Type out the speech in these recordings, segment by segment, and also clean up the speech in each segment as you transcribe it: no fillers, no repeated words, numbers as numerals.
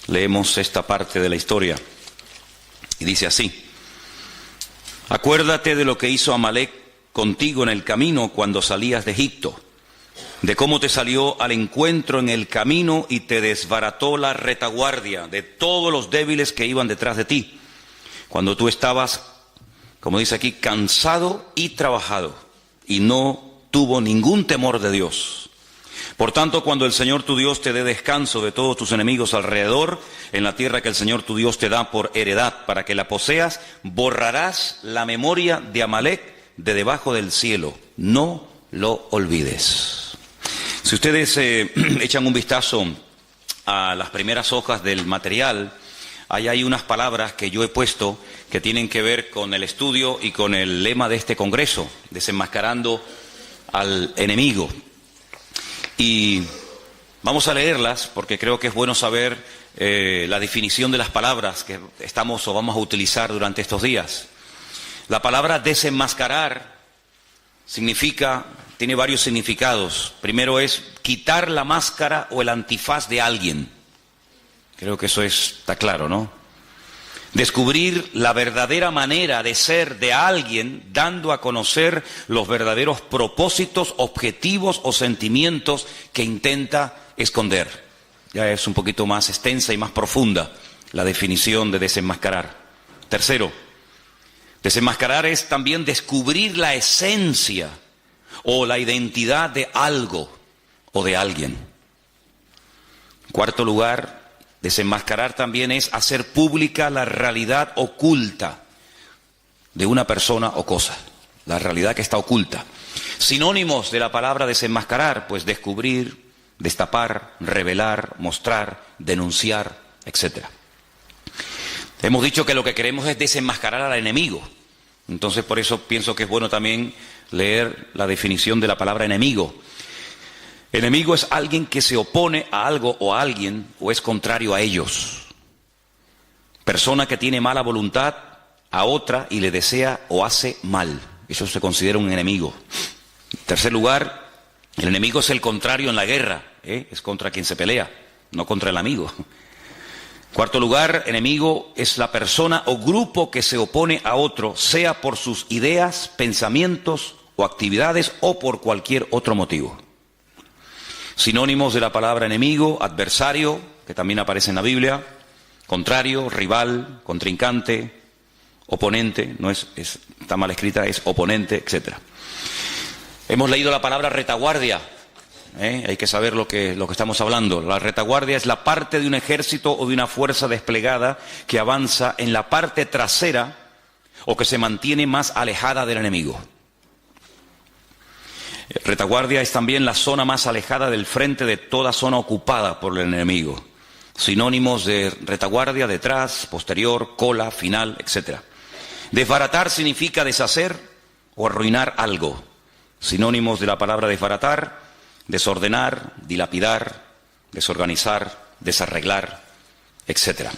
Leemos esta parte de la historia y dice así: acuérdate de lo que hizo Amalec contigo en el camino cuando salías de Egipto, de cómo te salió al encuentro en el camino y te desbarató la retaguardia de todos los débiles que iban detrás de ti, cuando tú estabas, como dice aquí, cansado y trabajado, y no tuvo ningún temor de Dios. Por tanto, cuando el Señor tu Dios te dé descanso de todos tus enemigos alrededor, en la tierra que el Señor tu Dios te da por heredad para que la poseas, borrarás la memoria de Amalec de debajo del cielo. No lo olvides. Si ustedes echan un vistazo a las primeras hojas del material, hay unas palabras que yo he puesto que tienen que ver con el estudio y con el lema de este congreso, desenmascarando al enemigo. Y vamos a leerlas porque creo que es bueno saber la definición de las palabras que estamos o vamos a utilizar durante estos días. La palabra desenmascarar tiene varios significados. Primero es quitar la máscara o el antifaz de alguien. Creo que eso está claro, ¿no? Descubrir la verdadera manera de ser de alguien, dando a conocer los verdaderos propósitos, objetivos o sentimientos que intenta esconder. Ya es un poquito más extensa y más profunda la definición de desenmascarar. Tercero, desenmascarar es también descubrir la esencia o la identidad de algo o de alguien. En cuarto lugar, desenmascarar también es hacer pública la realidad oculta de una persona o cosa, la realidad que está oculta. Sinónimos de la palabra desenmascarar, pues descubrir, destapar, revelar, mostrar, denunciar, etc. Hemos dicho que lo que queremos es desenmascarar al enemigo. Entonces por eso pienso que es bueno también leer la definición de la palabra enemigo. Enemigo es alguien que se opone a algo o a alguien o es contrario a ellos. Persona que tiene mala voluntad a otra y le desea o hace mal. Eso se considera un enemigo. En tercer lugar, el enemigo es el contrario en la guerra. Es contra quien se pelea, no contra el amigo. Cuarto lugar, enemigo es la persona o grupo que se opone a otro, sea por sus ideas, pensamientos o actividades o por cualquier otro motivo. Sinónimos de la palabra enemigo: adversario, que también aparece en la Biblia, contrario, rival, contrincante, oponente, no está mal escrita, es oponente, etc. Hemos leído la palabra retaguardia. Hay que saber lo que estamos hablando. La retaguardia es la parte de un ejército o de una fuerza desplegada que avanza en la parte trasera o que se mantiene más alejada del enemigo. Retaguardia es también la zona más alejada del frente de toda zona ocupada por el enemigo. Sinónimos de retaguardia: detrás, posterior, cola, final, etc. Desbaratar significa deshacer o arruinar algo. Sinónimos de la palabra desbaratar: desordenar, dilapidar, desorganizar, desarreglar, etc.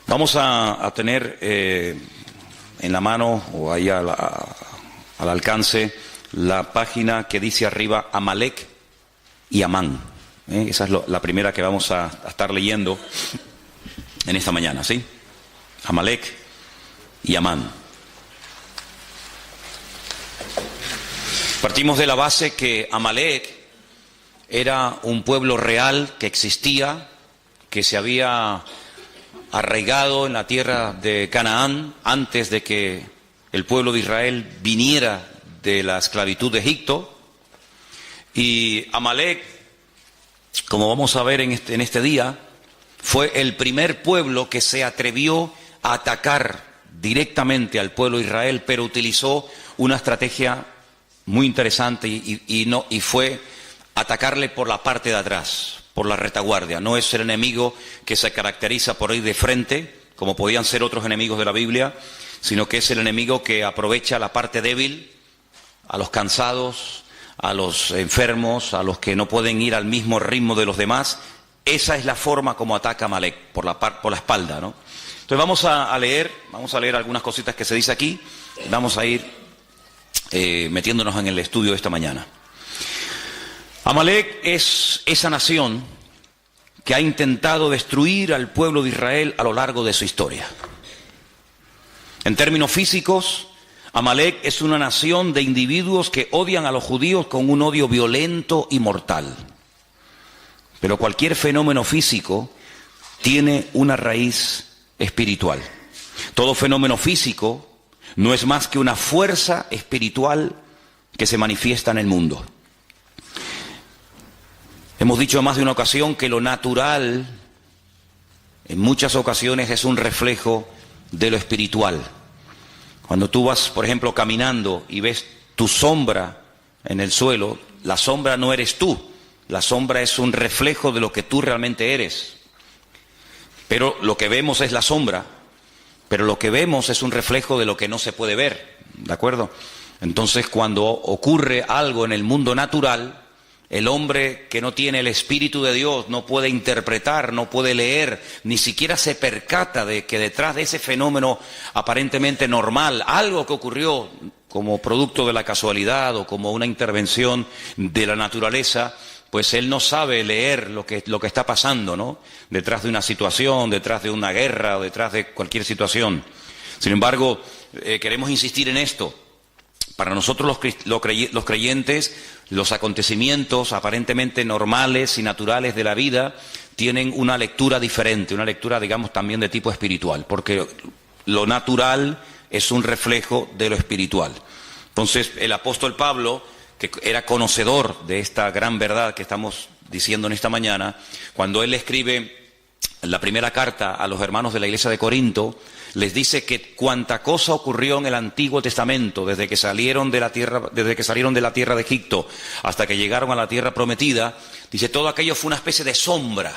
Vamos a tener en la mano o ahí al alcance la página que dice arriba Amalec y Amán. Esa es la primera que vamos a estar leyendo en esta mañana, ¿sí? Amalec y Amán. Partimos de la base que Amalec era un pueblo real que existía, que se había arraigado en la tierra de Canaán antes de que el pueblo de Israel viniera de la esclavitud de Egipto. Y Amalec, como vamos a ver en este día, fue el primer pueblo que se atrevió a atacar directamente al pueblo de Israel, pero utilizó una estrategia muy interesante y fue atacarle por la parte de atrás, por la retaguardia. No es el enemigo que se caracteriza por ir de frente, como podían ser otros enemigos de la Biblia, sino que es el enemigo que aprovecha la parte débil, a los cansados, a los enfermos, a los que no pueden ir al mismo ritmo de los demás. Esa es la forma como ataca Amalec, por la espalda, ¿no? Entonces vamos a leer algunas cositas que se dice aquí. Vamos a ir metiéndonos en el estudio de esta mañana. Amalec es esa nación que ha intentado destruir al pueblo de Israel a lo largo de su historia. En términos físicos, Amalek es una nación de individuos que odian a los judíos con un odio violento y mortal. Pero cualquier fenómeno físico tiene una raíz espiritual. Todo fenómeno físico no es más que una fuerza espiritual que se manifiesta en el mundo. Hemos dicho en más de una ocasión que lo natural, en muchas ocasiones, es un reflejo de lo espiritual. Cuando tú vas, por ejemplo, caminando y ves tu sombra en el suelo, la sombra no eres tú, la sombra es un reflejo de lo que tú realmente eres. Pero lo que vemos es la sombra, pero lo que vemos es un reflejo de lo que no se puede ver, ¿de acuerdo? Entonces, cuando ocurre algo en el mundo natural, el hombre que no tiene el Espíritu de Dios no puede interpretar, no puede leer, ni siquiera se percata de que detrás de ese fenómeno aparentemente normal, algo que ocurrió como producto de la casualidad o como una intervención de la naturaleza, pues él no sabe leer lo que está pasando, ¿no? Detrás de una situación, detrás de una guerra o detrás de cualquier situación. Sin embargo, queremos insistir en esto. Para nosotros los creyentes, los acontecimientos aparentemente normales y naturales de la vida tienen una lectura diferente, una lectura, digamos, también de tipo espiritual, porque lo natural es un reflejo de lo espiritual. Entonces, el apóstol Pablo, que era conocedor de esta gran verdad que estamos diciendo en esta mañana, cuando él escribe la primera carta a los hermanos de la iglesia de Corinto, les dice que cuanta cosa ocurrió en el Antiguo Testamento, desde que salieron de la tierra de Egipto hasta que llegaron a la tierra prometida, dice, todo aquello fue una especie de sombra,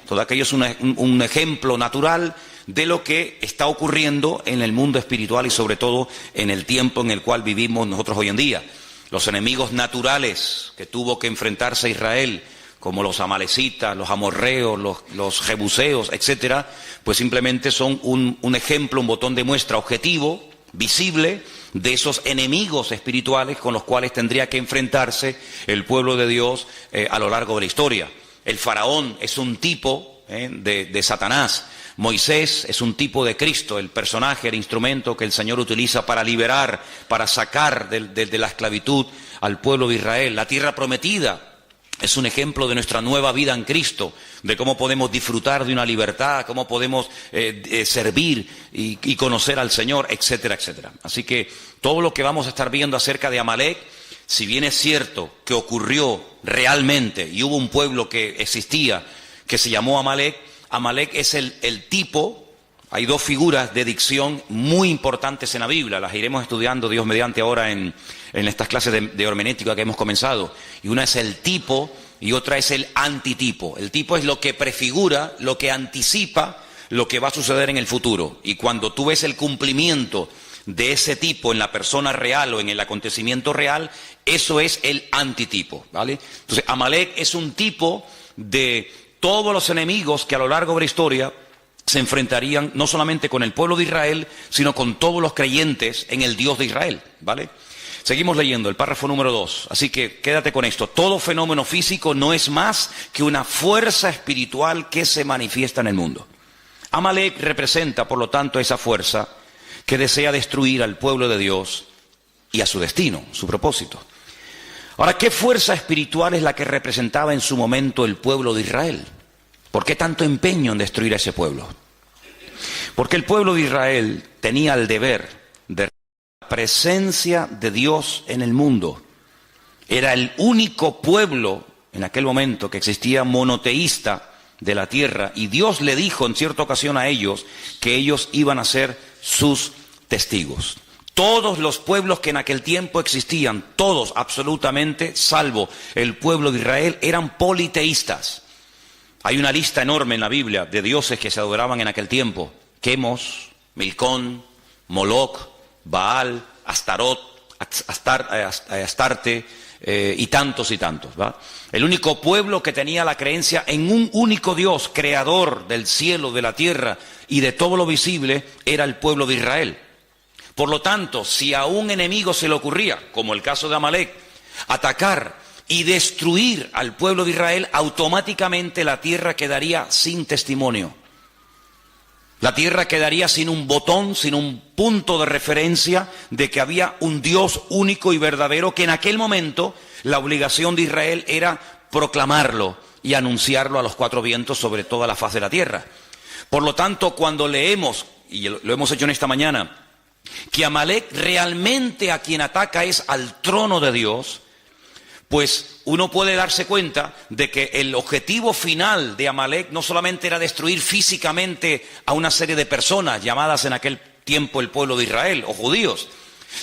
todo aquello es un ejemplo natural de lo que está ocurriendo en el mundo espiritual y sobre todo en el tiempo en el cual vivimos nosotros hoy en día. Los enemigos naturales que tuvo que enfrentarse Israel, como los amalecitas, los amorreos, los jebuseos, etcétera, pues simplemente son un ejemplo, un botón de muestra objetivo, visible, de esos enemigos espirituales con los cuales tendría que enfrentarse el pueblo de Dios a lo largo de la historia. El faraón es un tipo de Satanás. Moisés es un tipo de Cristo, el personaje, el instrumento que el Señor utiliza para liberar, para sacar de la esclavitud al pueblo de Israel. La tierra prometida es un ejemplo de nuestra nueva vida en Cristo, de cómo podemos disfrutar de una libertad, cómo podemos servir y conocer al Señor, etcétera, etcétera. Así que todo lo que vamos a estar viendo acerca de Amalek, si bien es cierto que ocurrió realmente y hubo un pueblo que existía que se llamó Amalek, Amalek es el tipo. Hay dos figuras de dicción muy importantes en la Biblia, las iremos estudiando Dios mediante ahora en estas clases de hermenéutica que hemos comenzado. Y una es el tipo y otra es el antitipo. El tipo es lo que prefigura, lo que anticipa lo que va a suceder en el futuro. Y cuando tú ves el cumplimiento de ese tipo en la persona real o en el acontecimiento real, eso es el antitipo, ¿vale? Entonces, Amalek es un tipo de todos los enemigos que a lo largo de la historia se enfrentarían no solamente con el pueblo de Israel, sino con todos los creyentes en el Dios de Israel, ¿vale? Seguimos leyendo el párrafo número 2, así que quédate con esto. Todo fenómeno físico no es más que una fuerza espiritual que se manifiesta en el mundo. Amalek representa, por lo tanto, esa fuerza que desea destruir al pueblo de Dios y a su destino, su propósito. Ahora, ¿qué fuerza espiritual es la que representaba en su momento el pueblo de Israel? ¿Por qué tanto empeño en destruir a ese pueblo? Porque el pueblo de Israel tenía el deber de la presencia de Dios en el mundo. Era el único pueblo en aquel momento que existía monoteísta de la tierra, y Dios le dijo en cierta ocasión a ellos que ellos iban a ser sus testigos. Todos los pueblos que en aquel tiempo existían, todos absolutamente, salvo el pueblo de Israel, eran politeístas. Hay una lista enorme en la Biblia de dioses que se adoraban en aquel tiempo: Quemos, Milcón, Moloc, Baal, Astarot, Astarte y tantos, ¿va? El único pueblo que tenía la creencia en un único Dios, creador del cielo, de la tierra y de todo lo visible, era el pueblo de Israel. Por lo tanto, si a un enemigo se le ocurría, como el caso de Amalek, atacar y destruir al pueblo de Israel, automáticamente la tierra quedaría sin testimonio. La tierra quedaría sin un botón, sin un punto de referencia de que había un Dios único y verdadero, que en aquel momento la obligación de Israel era proclamarlo y anunciarlo a los cuatro vientos sobre toda la faz de la tierra. Por lo tanto, cuando leemos, y lo hemos hecho en esta mañana, que Amalek realmente a quien ataca es al trono de Dios, pues uno puede darse cuenta de que el objetivo final de Amalek no solamente era destruir físicamente a una serie de personas llamadas en aquel tiempo el pueblo de Israel o judíos,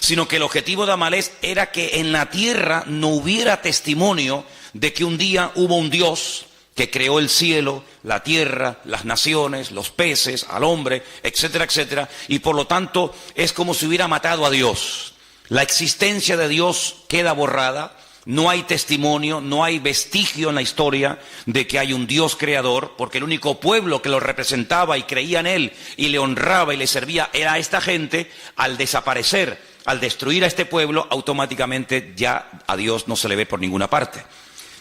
sino que el objetivo de Amalek era que en la tierra no hubiera testimonio de que un día hubo un Dios que creó el cielo, la tierra, las naciones, los peces, al hombre, etcétera, etcétera, y por lo tanto es como si hubiera matado a Dios. La existencia de Dios queda borrada. No hay testimonio, no hay vestigio en la historia de que hay un Dios creador, porque el único pueblo que lo representaba y creía en él y le honraba y le servía era esta gente. Al desaparecer, al destruir a este pueblo, automáticamente ya a Dios no se le ve por ninguna parte.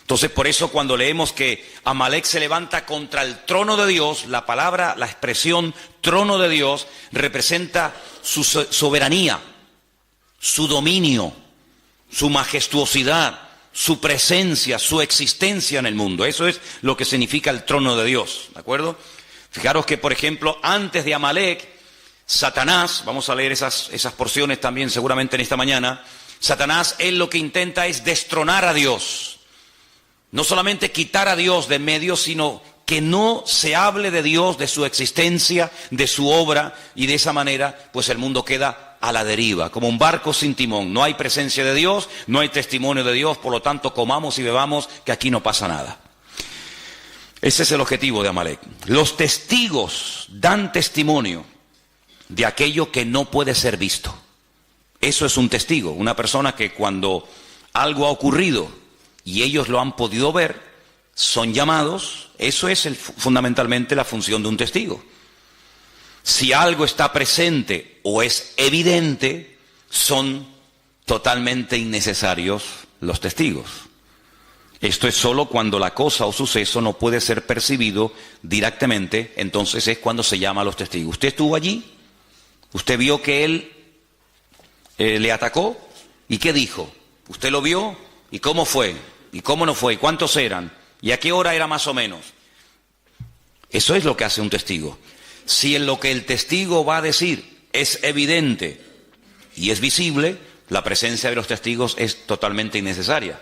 Entonces, por eso cuando leemos que Amalek se levanta contra el trono de Dios, la palabra, la expresión trono de Dios representa su soberanía, su dominio, su majestuosidad, su presencia, su existencia en el mundo. Eso es lo que significa el trono de Dios, ¿de acuerdo? Fijaros que, por ejemplo, antes de Amalek, Satanás, vamos a leer esas porciones también seguramente en esta mañana, Satanás, él lo que intenta es destronar a Dios. No solamente quitar a Dios de en medio, sino que no se hable de Dios, de su existencia, de su obra, y de esa manera, pues el mundo queda a la deriva, como un barco sin timón. No hay presencia de Dios, no hay testimonio de Dios, por lo tanto comamos y bebamos, que aquí no pasa nada. Ese es el objetivo de Amalek. Los testigos dan testimonio de aquello que no puede ser visto. Eso es un testigo, una persona que cuando algo ha ocurrido y ellos lo han podido ver, son llamados. Eso es fundamentalmente la función de un testigo. Si algo está presente o es evidente, son totalmente innecesarios los testigos. Esto es solo cuando la cosa o suceso no puede ser percibido directamente, entonces es cuando se llama a los testigos. ¿Usted estuvo allí? ¿Usted vio que él le atacó? ¿Y qué dijo? ¿Usted lo vio? ¿Y cómo fue? ¿Y cómo no fue? ¿Y cuántos eran? ¿Y a qué hora era más o menos? Eso es lo que hace un testigo. Si en lo que el testigo va a decir es evidente y es visible, la presencia de los testigos es totalmente innecesaria.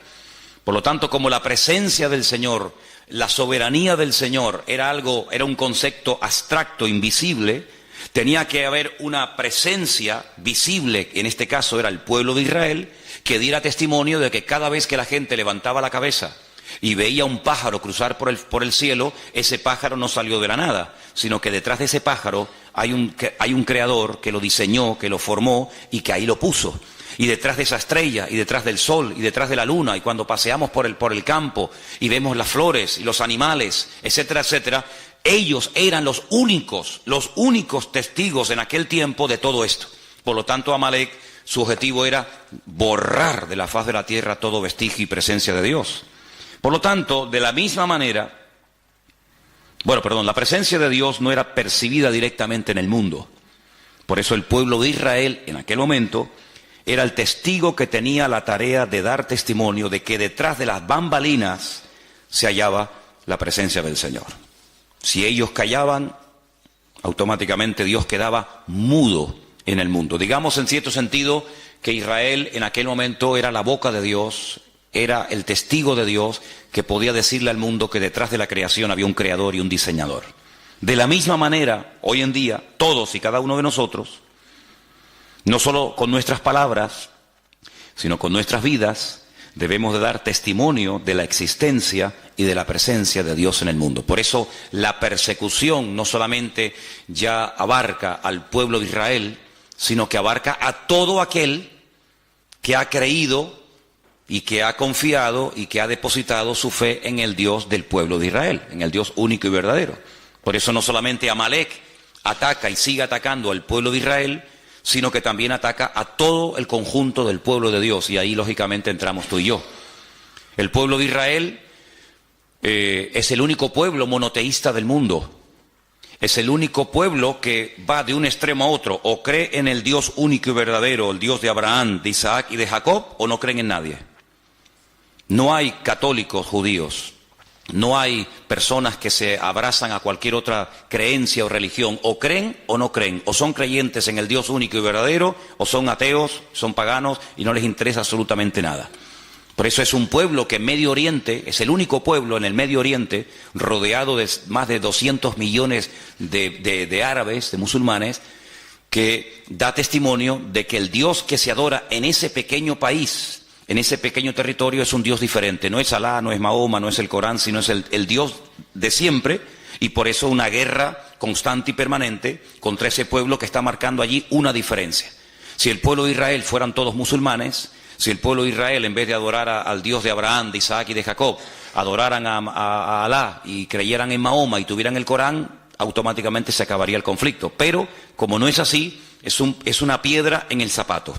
Por lo tanto, como la presencia del Señor, la soberanía del Señor era un concepto abstracto, invisible, tenía que haber una presencia visible, en este caso era el pueblo de Israel, que diera testimonio de que cada vez que la gente levantaba la cabeza y veía un pájaro cruzar por el cielo, ese pájaro no salió de la nada, sino que detrás de ese pájaro hay un creador que lo diseñó, que lo formó y que ahí lo puso. Y detrás de esa estrella, y detrás del sol, y detrás de la luna, y cuando paseamos por el campo y vemos las flores y los animales, etcétera, etcétera, ellos eran los únicos testigos en aquel tiempo de todo esto. Por lo tanto, Amalek, su objetivo era borrar de la faz de la tierra todo vestigio y presencia de Dios. Por lo tanto, de la misma manera, la presencia de Dios no era percibida directamente en el mundo. Por eso el pueblo de Israel, en aquel momento, era el testigo que tenía la tarea de dar testimonio de que detrás de las bambalinas se hallaba la presencia del Señor. Si ellos callaban, automáticamente Dios quedaba mudo en el mundo. Digamos en cierto sentido que Israel en aquel momento era la boca de Dios, era el testigo de Dios que podía decirle al mundo que detrás de la creación había un creador y un diseñador. De la misma manera, hoy en día, todos y cada uno de nosotros, no solo con nuestras palabras, sino con nuestras vidas, debemos de dar testimonio de la existencia y de la presencia de Dios en el mundo. Por eso la persecución no solamente ya abarca al pueblo de Israel, sino que abarca a todo aquel que ha creído y que ha confiado y que ha depositado su fe en el Dios del pueblo de Israel, en el Dios único y verdadero. Por eso no solamente Amalek ataca y sigue atacando al pueblo de Israel, sino que también ataca a todo el conjunto del pueblo de Dios, y ahí lógicamente entramos tú y yo. El pueblo de Israel es el único pueblo monoteísta del mundo. Es el único pueblo que va de un extremo a otro. O cree en el Dios único y verdadero, el Dios de Abraham, de Isaac y de Jacob, o no creen en nadie. No hay católicos judíos. No hay personas que se abrazan a cualquier otra creencia o religión. O creen o no creen. O son creyentes en el Dios único y verdadero, o son ateos, son paganos y no les interesa absolutamente nada. Por eso es un pueblo que en Medio Oriente, es el único pueblo en el Medio Oriente, rodeado de más de 200 millones de árabes, de musulmanes, que da testimonio de que el Dios que se adora en ese pequeño país, en ese pequeño territorio, es un Dios diferente. No es Alá, no es Mahoma, no es el Corán, sino es el Dios de siempre, y por eso una guerra constante y permanente contra ese pueblo que está marcando allí una diferencia. Si el pueblo de Israel fueran todos musulmanes, si el pueblo de Israel, en vez de adorar al Dios de Abraham, de Isaac y de Jacob, adoraran a Alá y creyeran en Mahoma y tuvieran el Corán, automáticamente se acabaría el conflicto. Pero, como no es así, es una piedra en el zapato.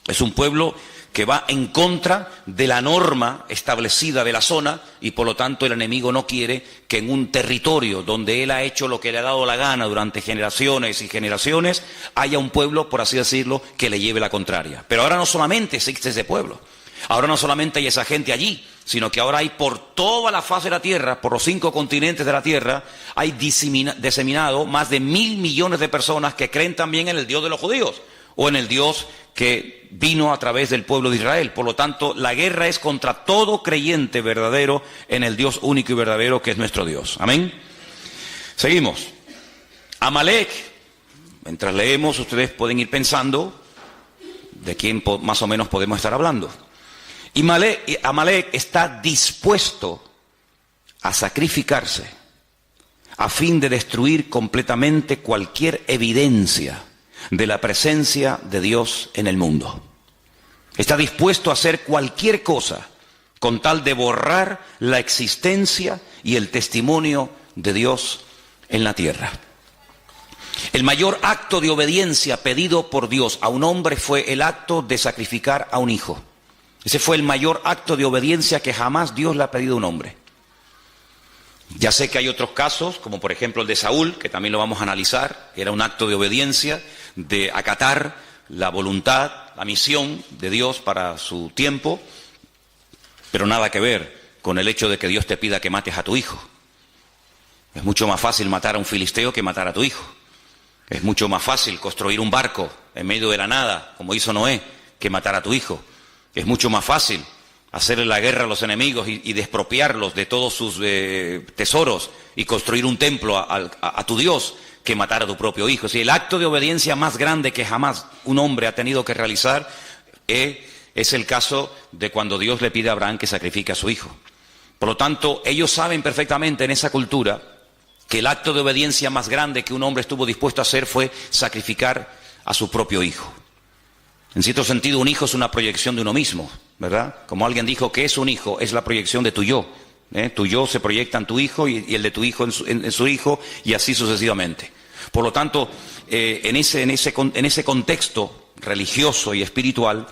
Es un pueblo que va en contra de la norma establecida de la zona, y por lo tanto el enemigo no quiere que en un territorio donde él ha hecho lo que le ha dado la gana durante generaciones y generaciones, haya un pueblo, por así decirlo, que le lleve la contraria. Pero ahora no solamente existe ese pueblo, ahora no solamente hay esa gente allí, sino que ahora hay por toda la faz de la tierra, por los 5 continentes de la tierra, hay diseminado más de 1.000 millones de personas que creen también en el Dios de los judíos, o en el Dios que vino a través del pueblo de Israel. Por lo tanto, la guerra es contra todo creyente verdadero en el Dios único y verdadero que es nuestro Dios. Amén. Seguimos. Amalek. Mientras leemos, ustedes pueden ir pensando de quién más o menos podemos estar hablando. Y Amalek está dispuesto a sacrificarse a fin de destruir completamente cualquier evidencia de la presencia de Dios en el mundo. Está dispuesto a hacer cualquier cosa con tal de borrar la existencia y el testimonio de Dios en la tierra. El mayor acto de obediencia pedido por Dios a un hombre fue el acto de sacrificar a un hijo. Ese fue el mayor acto de obediencia que jamás Dios le ha pedido a un hombre. Ya sé que hay otros casos, como por ejemplo el de Saúl, que también lo vamos a analizar, que era un acto de obediencia, de acatar la voluntad, la misión de Dios para su tiempo, pero nada que ver con el hecho de que Dios te pida que mates a tu hijo. Es mucho más fácil matar a un filisteo que matar a tu hijo. Es mucho más fácil construir un barco en medio de la nada, como hizo Noé, que matar a tu hijo. Es mucho más fácil hacerle la guerra a los enemigos y despropiarlos de todos sus tesoros y construir un templo a tu Dios que matar a tu propio hijo. Si el acto de obediencia más grande que jamás un hombre ha tenido que realizar es el caso de cuando Dios le pide a Abraham que sacrifique a su hijo. Por lo tanto, ellos saben perfectamente en esa cultura que el acto de obediencia más grande que un hombre estuvo dispuesto a hacer fue sacrificar a su propio hijo. En cierto sentido, un hijo es una proyección de uno mismo, ¿verdad? Como alguien dijo, ¿qué es un hijo? Es la proyección de tu yo. Tu yo se proyecta en tu hijo y el de tu hijo en su hijo, y así sucesivamente. Por lo tanto, en ese contexto religioso y espiritual,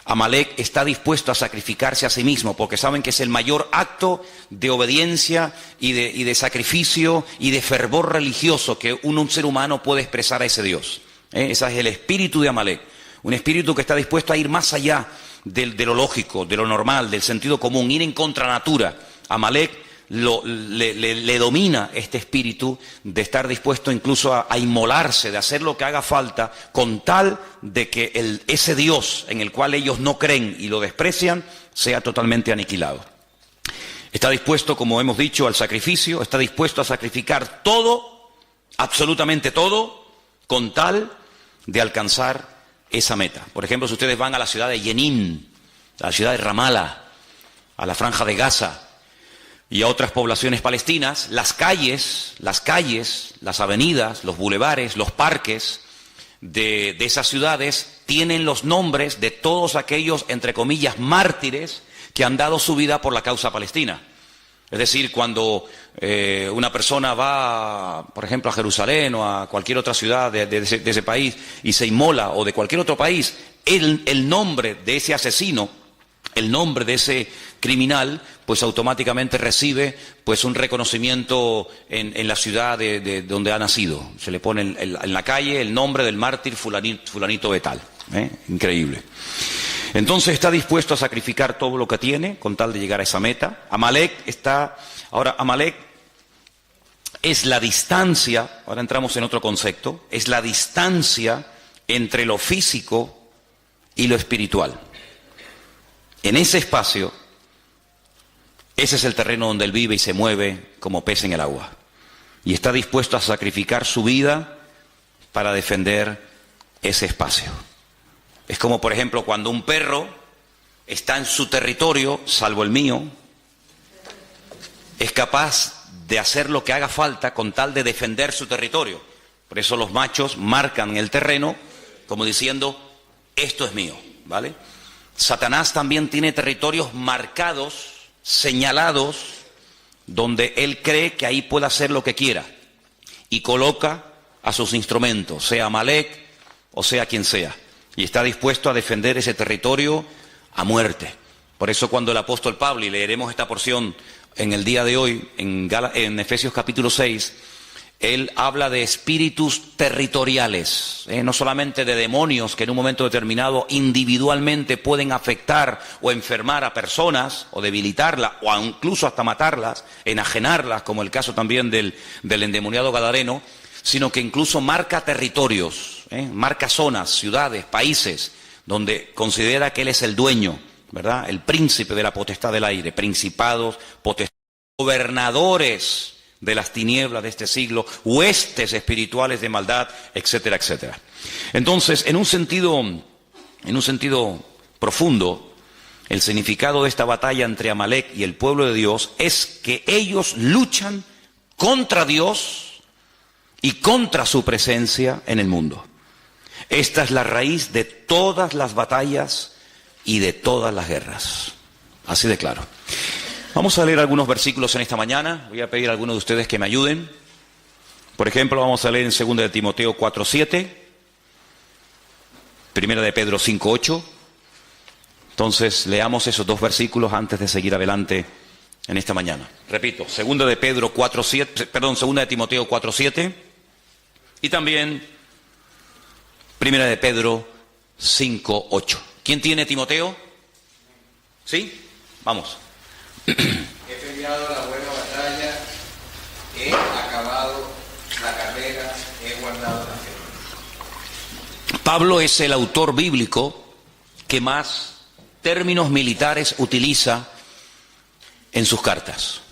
Amalek está dispuesto a sacrificarse a sí mismo, porque saben que es el mayor acto de obediencia y de sacrificio y de fervor religioso que un ser humano puede expresar a ese Dios. Ese es el espíritu de Amalek. Un espíritu que está dispuesto a ir más allá de lo lógico, de lo normal, del sentido común, ir en contra natura. Amalek le domina este espíritu de estar dispuesto incluso a inmolarse, de hacer lo que haga falta, con tal de que ese Dios en el cual ellos no creen y lo desprecian, sea totalmente aniquilado. Está dispuesto, como hemos dicho, al sacrificio, está dispuesto a sacrificar todo, absolutamente todo, con tal de alcanzar esa meta. Por ejemplo, si ustedes van a la ciudad de Jenin, a la ciudad de Ramallah, a la Franja de Gaza y a otras poblaciones palestinas, las calles, las avenidas, los bulevares, los parques de esas ciudades tienen los nombres de todos aquellos, entre comillas, mártires que han dado su vida por la causa palestina. Es decir, cuando una persona va, por ejemplo, a Jerusalén o a cualquier otra ciudad de ese país y se inmola, o de cualquier otro país, el nombre de ese asesino el nombre de ese criminal, pues automáticamente recibe pues un reconocimiento en la ciudad de donde ha nacido. Se le pone en la calle el nombre del mártir fulanito de tal. Increíble. Entonces está dispuesto a sacrificar todo lo que tiene con tal de llegar a esa meta. Amalek es la distancia, ahora entramos en otro concepto, es la distancia entre lo físico y lo espiritual. En ese espacio, ese es el terreno donde él vive y se mueve como pez en el agua. Y está dispuesto a sacrificar su vida para defender ese espacio. Es como, por ejemplo, cuando un perro está en su territorio, salvo el mío, es capaz de hacer lo que haga falta con tal de defender su territorio. Por eso los machos marcan el terreno como diciendo, esto es mío, ¿vale? Satanás también tiene territorios marcados, señalados, donde él cree que ahí puede hacer lo que quiera y coloca a sus instrumentos, sea Amalek o sea quien sea, y está dispuesto a defender ese territorio a muerte. Por eso cuando el apóstol Pablo, y leeremos esta porción en el día de hoy, en Efesios capítulo 6, él habla de espíritus territoriales, no solamente de demonios que en un momento determinado individualmente pueden afectar o enfermar a personas, o debilitarlas, o incluso hasta matarlas, enajenarlas, como el caso también del endemoniado gadareno, sino que incluso marca territorios, marca zonas, ciudades, países, donde considera que él es el dueño, ¿verdad? El príncipe de la potestad del aire, principados, potestades, gobernadores de las tinieblas de este siglo, huestes espirituales de maldad, etcétera, etcétera. Entonces, en un sentido profundo, el significado de esta batalla entre Amalek y el pueblo de Dios es que ellos luchan contra Dios y contra su presencia en el mundo. Esta es la raíz de todas las batallas y de todas las guerras. Así de claro. Vamos a leer algunos versículos en esta mañana. Voy a pedir a algunos de ustedes que me ayuden. Por ejemplo, vamos a leer en 2 de Timoteo 4:7, 1 de Pedro 5:8. Entonces, leamos esos dos versículos antes de seguir adelante en esta mañana. Repito, 2 de Pedro 4:7, perdón, 2 de Timoteo 4:7 y también 1 de Pedro 5:8. ¿Quién tiene Timoteo? ¿Sí? Vamos. He peleado la buena batalla, he acabado la carrera, he guardado la fe. Pablo es el autor bíblico que más términos militares utiliza en sus cartas.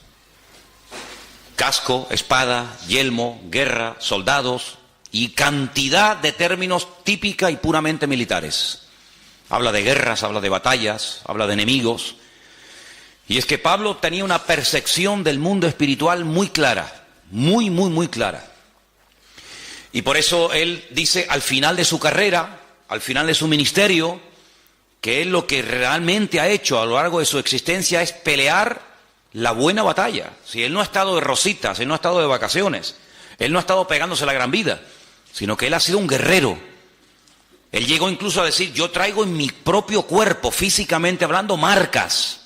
Casco, espada, yelmo, guerra, soldados y cantidad de términos típica y puramente militares. Habla de guerras, habla de batallas, habla de enemigos. Y es que Pablo tenía una percepción del mundo espiritual muy clara, muy clara. Y por eso él dice al final de su carrera, al final de su ministerio, que él lo que realmente ha hecho a lo largo de su existencia es pelear la buena batalla. Si él no ha estado de rositas, él no ha estado de vacaciones, él no ha estado pegándose la gran vida, sino que él ha sido un guerrero. Él llegó incluso a decir, yo traigo en mi propio cuerpo, físicamente hablando, marcas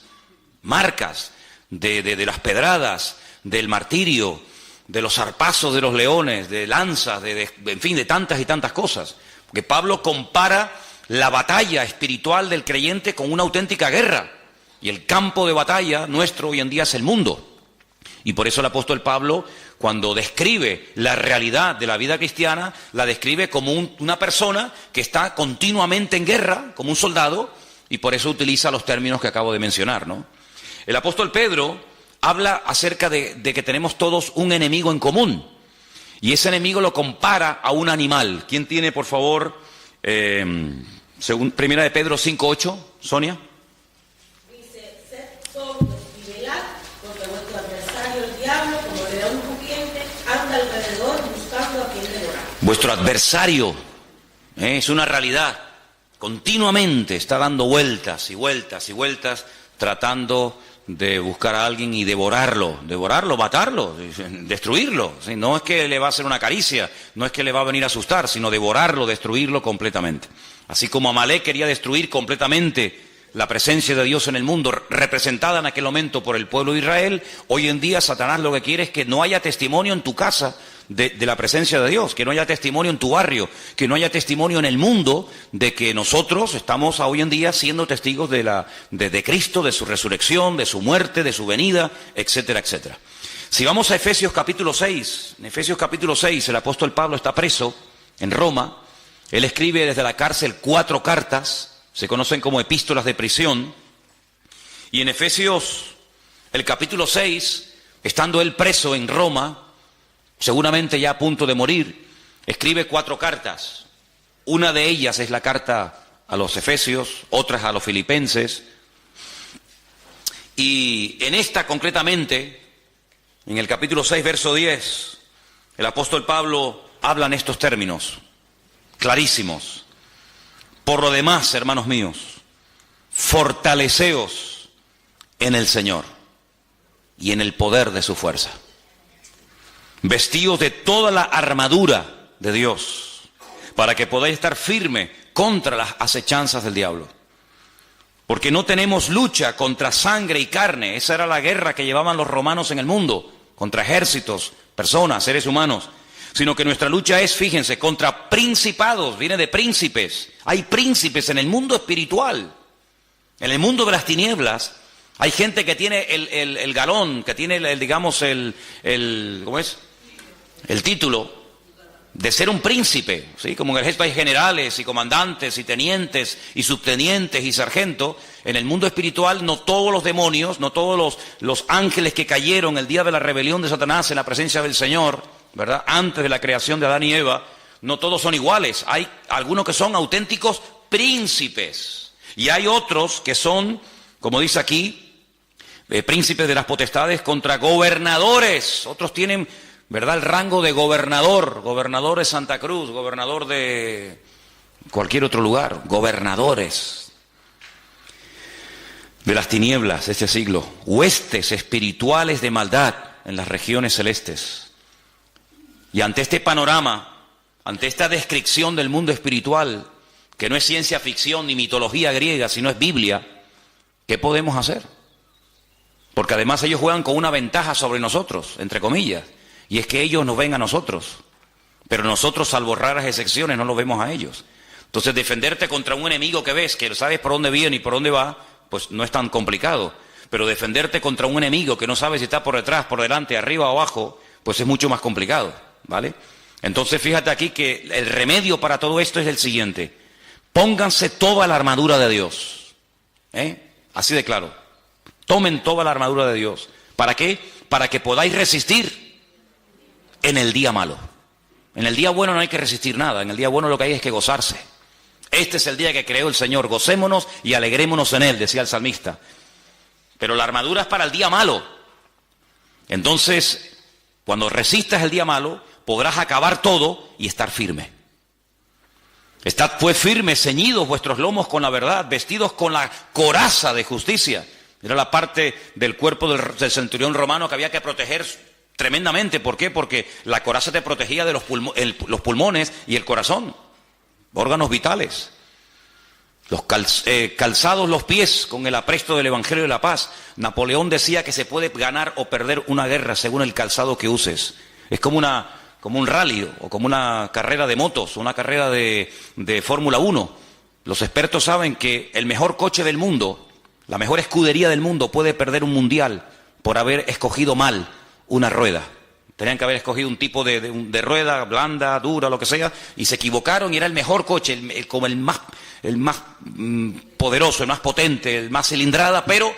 de las pedradas, del martirio, de los zarpazos de los leones, de lanzas, en fin, de tantas y tantas cosas. Porque Pablo compara la batalla espiritual del creyente con una auténtica guerra. Y el campo de batalla nuestro hoy en día es el mundo. Y por eso el apóstol Pablo, cuando describe la realidad de la vida cristiana, la describe como una persona que está continuamente en guerra, como un soldado, y por eso utiliza los términos que acabo de mencionar, ¿no? El apóstol Pedro habla acerca de que tenemos todos un enemigo en común. Y ese enemigo lo compara a un animal. ¿Quién tiene, por favor, según 1 de Pedro 5:8, Sonia? Dice, sed sobrios y velad, porque vuestro adversario el diablo, como león rugiente, anda alrededor buscando a quien devorar. Vuestro adversario es una realidad. Continuamente está dando vueltas y vueltas y vueltas, tratando de buscar a alguien y devorarlo, matarlo, destruirlo. No es que le va a hacer una caricia, no es que le va a venir a asustar, sino devorarlo, destruirlo completamente. Así como Amalek quería destruir completamente la presencia de Dios en el mundo, representada en aquel momento por el pueblo de Israel, hoy en día Satanás lo que quiere es que no haya testimonio en tu casa de la presencia de Dios, que no haya testimonio en tu barrio, que no haya testimonio en el mundo de que nosotros estamos hoy en día siendo testigos de Cristo, de su resurrección, de su muerte, de su venida, etcétera, etcétera. Si vamos a Efesios capítulo 6, en Efesios capítulo 6 el apóstol Pablo está preso en Roma. Él escribe desde la cárcel 4 cartas, se conocen como epístolas de prisión, y en Efesios, el capítulo 6, estando él preso en Roma, seguramente ya a punto de morir, escribe 4 cartas. Una de ellas es la carta a los Efesios, otras a los Filipenses, y en esta concretamente, en el capítulo 6, verso 10, el apóstol Pablo habla en estos términos clarísimos. Por lo demás, hermanos míos, fortaleceos en el Señor y en el poder de su fuerza. Vestíos de toda la armadura de Dios, para que podáis estar firme contra las acechanzas del diablo. Porque no tenemos lucha contra sangre y carne. Esa era la guerra que llevaban los romanos en el mundo, contra ejércitos, personas, seres humanos. Sino que nuestra lucha es, fíjense, contra principados, viene de príncipes. Hay príncipes en el mundo espiritual. En el mundo de las tinieblas hay gente que tiene el galón, que tiene ¿cómo es? El título de ser un príncipe, ¿sí? Como en el ejército hay generales y comandantes y tenientes y subtenientes y sargentos. En el mundo espiritual no todos los demonios, no todos los ángeles que cayeron el día de la rebelión de Satanás en la presencia del Señor, ¿verdad? Antes de la creación de Adán y Eva, no todos son iguales. Hay algunos que son auténticos príncipes y hay otros que son, como dice aquí, príncipes de las potestades contra gobernadores. Otros tienen, ¿verdad?, el rango de gobernador de Santa Cruz, gobernador de cualquier otro lugar, gobernadores de las tinieblas de este siglo, huestes espirituales de maldad en las regiones celestes. Y ante este panorama, ante esta descripción del mundo espiritual, que no es ciencia ficción ni mitología griega, sino es Biblia, ¿qué podemos hacer? Porque además ellos juegan con una ventaja sobre nosotros, entre comillas, y es que ellos nos ven a nosotros, pero nosotros, salvo raras excepciones, no los vemos a ellos. Entonces, defenderte contra un enemigo que ves, que sabes por dónde viene y por dónde va, pues no es tan complicado. Pero defenderte contra un enemigo que no sabes si está por detrás, por delante, arriba o abajo, pues es mucho más complicado, ¿vale? Entonces, fíjate aquí que el remedio para todo esto es el siguiente: pónganse toda la armadura de Dios, así de claro. Tomen toda la armadura de Dios. ¿Para qué? Para que podáis resistir en el día malo. En el día bueno no hay que resistir nada, en el día bueno lo que hay es que gozarse. Este es el día que creó el Señor, gocémonos y alegrémonos en él, decía el salmista. Pero la armadura es para el día malo. Entonces, cuando resistas el día malo, podrás acabar todo y estar firme. Estad pues firmes, ceñidos vuestros lomos con la verdad, vestidos con la coraza de justicia. Era la parte del cuerpo del centurión romano que había que proteger tremendamente. ¿Por qué? Porque la coraza te protegía de los pulmones y el corazón, órganos vitales. Calzados los pies con el apresto del Evangelio de la paz. Napoleón decía que se puede ganar o perder una guerra según el calzado que uses. Es como un rally o como una carrera de motos, una carrera de Fórmula 1. Los expertos saben que el mejor coche del mundo, la mejor escudería del mundo puede perder un mundial por haber escogido mal una rueda. Tenían que haber escogido un tipo de rueda blanda, dura, lo que sea, y se equivocaron y era el mejor coche, como el más poderoso, el más potente, el más cilindrada, pero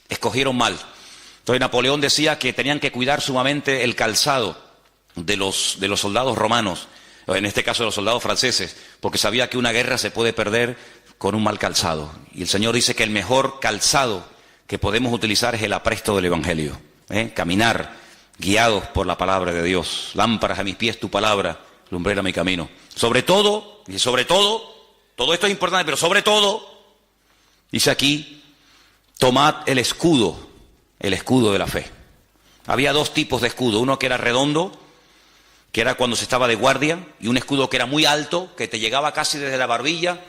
escogieron mal. Entonces Napoleón decía que tenían que cuidar sumamente el calzado de los soldados romanos, en este caso de los soldados franceses, porque sabía que una guerra se puede perder con un mal calzado. Y el Señor dice que el mejor calzado que podemos utilizar es el apresto del Evangelio. Caminar guiados por la palabra de Dios. Lámparas a mis pies tu palabra, lumbrera mi camino. Sobre todo, todo esto es importante, pero sobre todo, dice aquí, tomad el escudo de la fe. Había dos tipos de escudo, uno que era redondo, que era cuando se estaba de guardia, y un escudo que era muy alto, que te llegaba casi desde la barbilla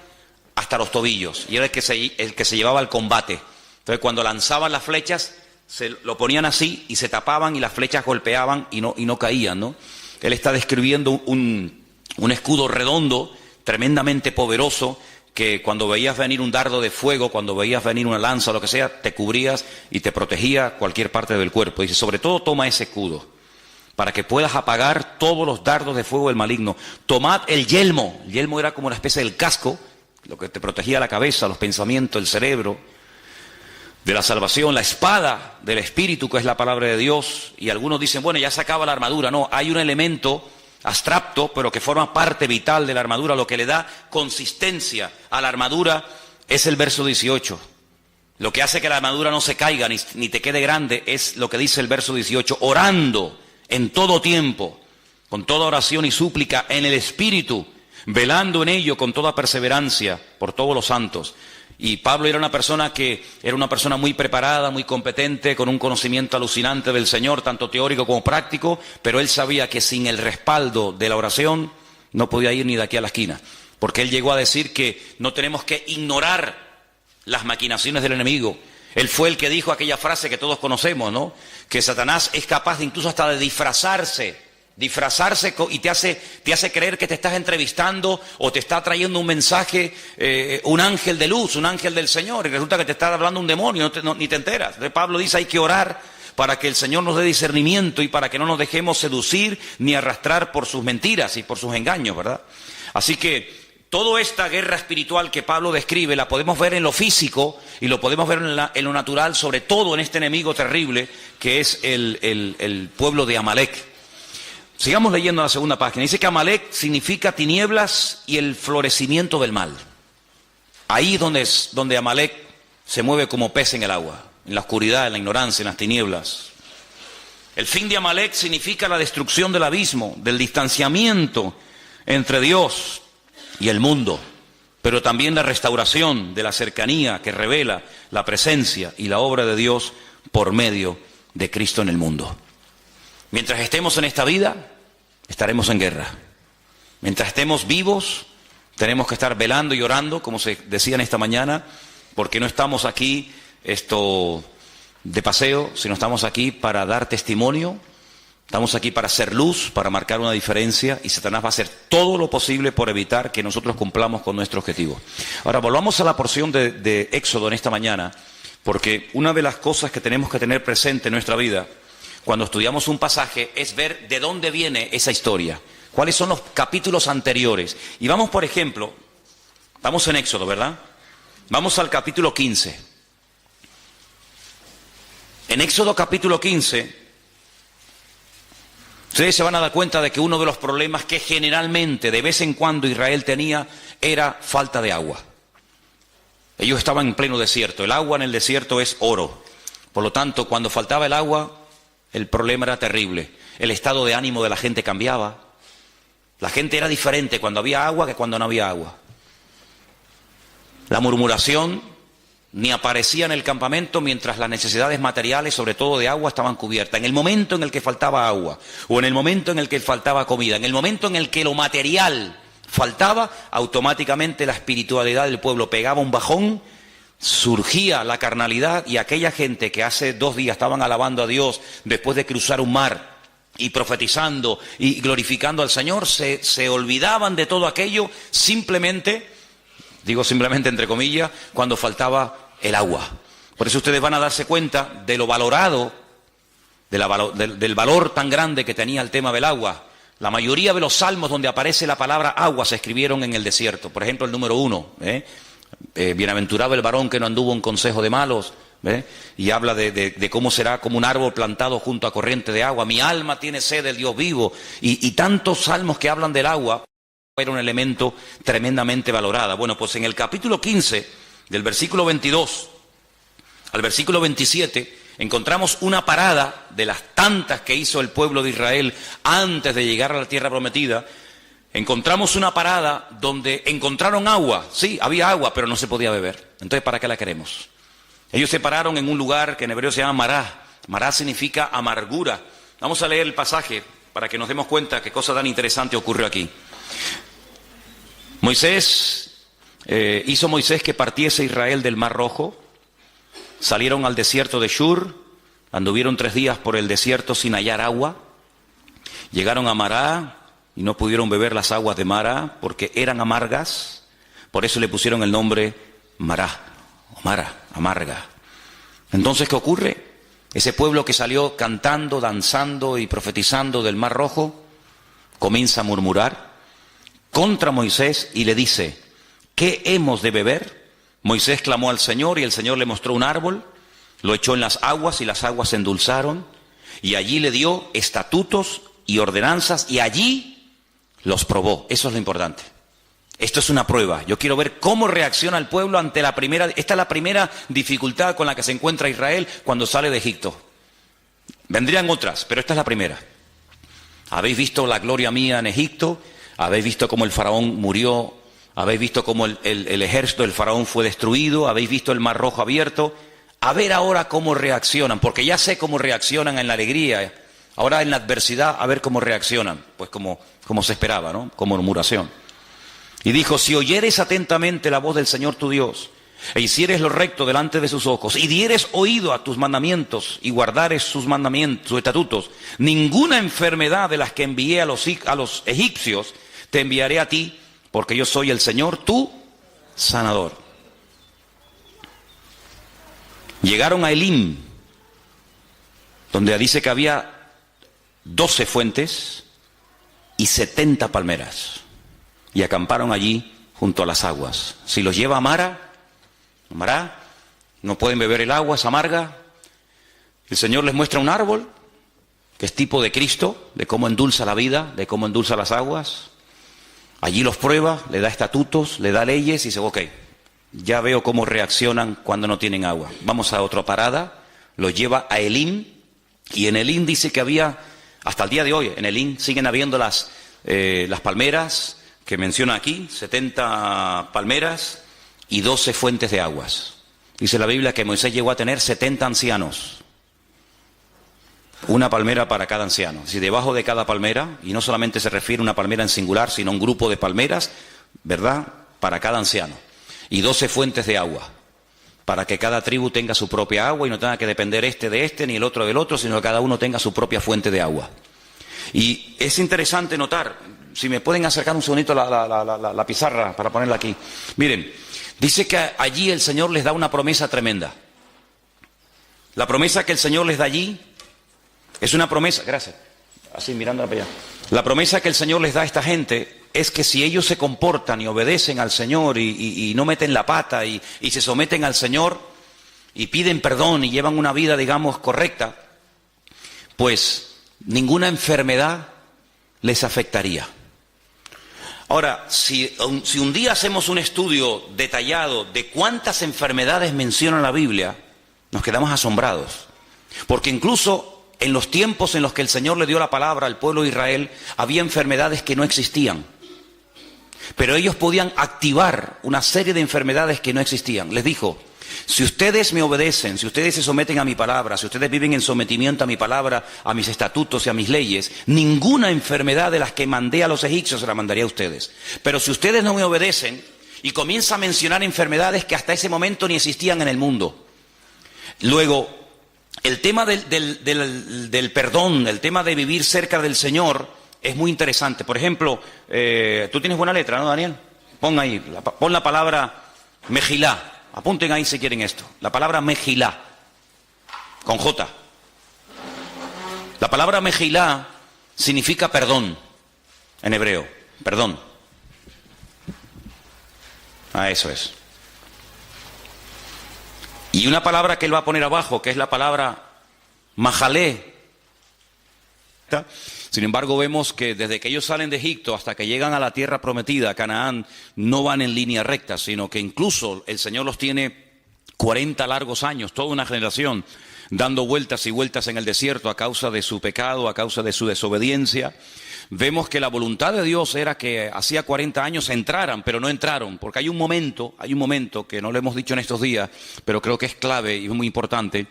hasta los tobillos, y era el que se llevaba al combate. Entonces cuando lanzaban las flechas, se lo ponían así y se tapaban y las flechas golpeaban y no caían, ¿no? Él está describiendo un escudo redondo, tremendamente poderoso, que cuando veías venir un dardo de fuego, cuando veías venir una lanza o lo que sea, te cubrías y te protegía cualquier parte del cuerpo. Dice, sobre todo toma ese escudo, para que puedas apagar todos los dardos de fuego del maligno. Tomad el yelmo. El yelmo era como una especie del casco, lo que te protegía la cabeza, los pensamientos, el cerebro, de la salvación, la espada del Espíritu, que es la palabra de Dios. Y algunos dicen, bueno, ya se acaba la armadura. No, hay un elemento abstracto, pero que forma parte vital de la armadura. Lo que le da consistencia a la armadura es el verso 18. Lo que hace que la armadura no se caiga ni te quede grande es lo que dice el verso 18. Orando en todo tiempo, con toda oración y súplica en el Espíritu, velando en ello con toda perseverancia por todos los santos. Y Pablo era una persona muy preparada, muy competente, con un conocimiento alucinante del Señor, tanto teórico como práctico, pero él sabía que sin el respaldo de la oración no podía ir ni de aquí a la esquina, porque él llegó a decir que no tenemos que ignorar las maquinaciones del enemigo. Él fue el que dijo aquella frase que todos conocemos, ¿no? Que Satanás es capaz de incluso hasta de disfrazarse y te hace creer que te estás entrevistando o te está trayendo un mensaje, un ángel de luz, un ángel del Señor, y resulta que te está hablando un demonio, ni te enteras. Entonces Pablo dice, hay que orar para que el Señor nos dé discernimiento y para que no nos dejemos seducir ni arrastrar por sus mentiras y por sus engaños, ¿verdad? Así que toda esta guerra espiritual que Pablo describe la podemos ver en lo físico y lo podemos ver en lo natural, sobre todo en este enemigo terrible que es el pueblo de Amalek. Sigamos leyendo la segunda página. Dice que Amalek significa tinieblas y el florecimiento del mal. Ahí es donde Amalek se mueve como pez en el agua, en la oscuridad, en la ignorancia, en las tinieblas. El fin de Amalek significa la destrucción del abismo, del distanciamiento entre Dios y el mundo, pero también la restauración de la cercanía que revela la presencia y la obra de Dios por medio de Cristo en el mundo. Mientras estemos en esta vida, estaremos en guerra. Mientras estemos vivos, tenemos que estar velando y orando, como se decía en esta mañana, porque no estamos aquí de paseo, sino estamos aquí para dar testimonio, estamos aquí para hacer luz, para marcar una diferencia, y Satanás va a hacer todo lo posible por evitar que nosotros cumplamos con nuestro objetivo. Ahora, volvamos a la porción de Éxodo en esta mañana, porque una de las cosas que tenemos que tener presente en nuestra vida cuando estudiamos un pasaje es ver de dónde viene esa historia, cuáles son los capítulos anteriores. Y vamos, por ejemplo, estamos en Éxodo, ¿verdad? Vamos al capítulo 15. En Éxodo capítulo 15, ustedes se van a dar cuenta de que uno de los problemas que generalmente, de vez en cuando, Israel tenía era falta de agua. Ellos estaban en pleno desierto. El agua en el desierto es oro. Por lo tanto, cuando faltaba el agua, el problema era terrible. El estado de ánimo de la gente cambiaba. La gente era diferente cuando había agua que cuando no había agua. La murmuración ni aparecía en el campamento mientras las necesidades materiales, sobre todo de agua, estaban cubiertas. En el momento en el que faltaba agua, o en el momento en el que faltaba comida, en el momento en el que lo material faltaba, automáticamente la espiritualidad del pueblo pegaba un bajón, surgía la carnalidad, y aquella gente que hace 2 días estaban alabando a Dios después de cruzar un mar y profetizando y glorificando al Señor, se olvidaban de todo aquello simplemente, digo simplemente entre comillas, cuando faltaba el agua. Por eso ustedes van a darse cuenta de lo valorado, del valor tan grande que tenía el tema del agua. La mayoría de los salmos donde aparece la palabra agua se escribieron en el desierto. Por ejemplo, el número 1, bienaventurado el varón que no anduvo en consejo de malos, y habla de cómo será como un árbol plantado junto a corriente de agua. Mi alma tiene sed del Dios vivo, y tantos salmos que hablan del agua. Era un elemento tremendamente valorado. Bueno, pues en el capítulo 15, del versículo 22 al versículo 27, encontramos una parada de las tantas que hizo el pueblo de Israel antes de llegar a la tierra prometida. Encontramos una parada donde encontraron agua. Sí, había agua, pero no se podía beber. Entonces, ¿para qué la queremos? Ellos se pararon en un lugar que en hebreo se llama Mará. Mará significa amargura. Vamos a leer el pasaje para que nos demos cuenta qué cosa tan interesante ocurrió aquí. Moisés hizo Moisés que partiese Israel del Mar Rojo, salieron al desierto de Shur, anduvieron 3 días por el desierto sin hallar agua, llegaron a Mará y no pudieron beber las aguas de Mará porque eran amargas, por eso le pusieron el nombre Mará, o Mara, amarga. Entonces, ¿qué ocurre? Ese pueblo que salió cantando, danzando y profetizando del Mar Rojo, comienza a murmurar contra Moisés y le dice: ¿qué hemos de beber? Moisés clamó al Señor y el Señor le mostró un árbol, lo echó en las aguas y las aguas se endulzaron, y allí le dio estatutos y ordenanzas y allí los probó. Eso es lo importante. Esto es una prueba. Yo quiero ver cómo reacciona el pueblo ante la primera. Esta es la primera dificultad con la que se encuentra Israel cuando sale de Egipto. Vendrían otras, pero esta es la primera. Habéis visto la gloria mía en Egipto, habéis visto cómo el faraón murió, habéis visto cómo el ejército del faraón fue destruido, habéis visto el Mar Rojo abierto. A ver ahora cómo reaccionan, porque ya sé cómo reaccionan en la alegría. Ahora en la adversidad, a ver cómo reaccionan. Pues como se esperaba, ¿no? Con murmuración. Y dijo: si oyeres atentamente la voz del Señor tu Dios, e hicieres lo recto delante de sus ojos, y dieres oído a tus mandamientos, y guardares sus mandamientos, sus estatutos, ninguna enfermedad de las que envié a los egipcios te enviaré a ti, porque yo soy el Señor tu sanador. Llegaron a Elim, donde dice que había 12 fuentes y 70 palmeras, y acamparon allí junto a las aguas. Si los lleva a Mará, no pueden beber el agua, es amarga. El Señor les muestra un árbol, que es tipo de Cristo, de cómo endulza la vida, de cómo endulza las aguas. Allí los prueba, le da estatutos, le da leyes y dice: ok, ya veo cómo reaccionan cuando no tienen agua. Vamos a otra parada, los lleva a Elim, y en Elim dice que había, hasta el día de hoy, en Elim siguen habiendo las palmeras que menciona aquí, 70 palmeras y 12 fuentes de aguas. Dice la Biblia que Moisés llegó a tener 70 ancianos. Una palmera para cada anciano. Si debajo de cada palmera, y no solamente se refiere a una palmera en singular, sino a un grupo de palmeras, ¿verdad?, para cada anciano. Y 12 fuentes de agua, para que cada tribu tenga su propia agua y no tenga que depender este de este ni el otro del otro, sino que cada uno tenga su propia fuente de agua. Y es interesante notar, si me pueden acercar un segundito la pizarra para ponerla aquí. Miren, dice que allí el Señor les da una promesa tremenda. La promesa que el Señor les da allí es una promesa, gracias, así mirando para allá. La promesa que el Señor les da a esta gente es que si ellos se comportan y obedecen al Señor y no meten la pata y se someten al Señor y piden perdón y llevan una vida, digamos, correcta, pues ninguna enfermedad les afectaría. Ahora, si un día hacemos un estudio detallado de cuántas enfermedades menciona la Biblia, nos quedamos asombrados. Porque incluso en los tiempos en los que el Señor le dio la palabra al pueblo de Israel, había enfermedades que no existían. Pero ellos podían activar una serie de enfermedades que no existían. Les dijo: si ustedes me obedecen, si ustedes se someten a mi palabra, si ustedes viven en sometimiento a mi palabra, a mis estatutos y a mis leyes, ninguna enfermedad de las que mandé a los egipcios se la mandaría a ustedes. Pero si ustedes no me obedecen, y comienza a mencionar enfermedades que hasta ese momento ni existían en el mundo. Luego, el tema del perdón, el tema de vivir cerca del Señor es muy interesante. Por ejemplo, tú tienes buena letra, ¿no, Daniel? Pon ahí, pon la palabra Mejilá. Apunten ahí si quieren esto. La palabra Mejilá, con J. La palabra Mejilá significa perdón, en hebreo, perdón. Eso es. Y una palabra que él va a poner abajo, que es la palabra Majalé. Sin embargo, vemos que desde que ellos salen de Egipto hasta que llegan a la tierra prometida, a Canaán, no van en línea recta, sino que incluso el Señor los tiene 40 largos años, toda una generación, dando vueltas y vueltas en el desierto a causa de su pecado, a causa de su desobediencia. Vemos que la voluntad de Dios era que hacía 40 años entraran, pero no entraron, porque hay un momento que no lo hemos dicho en estos días, pero creo que es clave y es muy importante,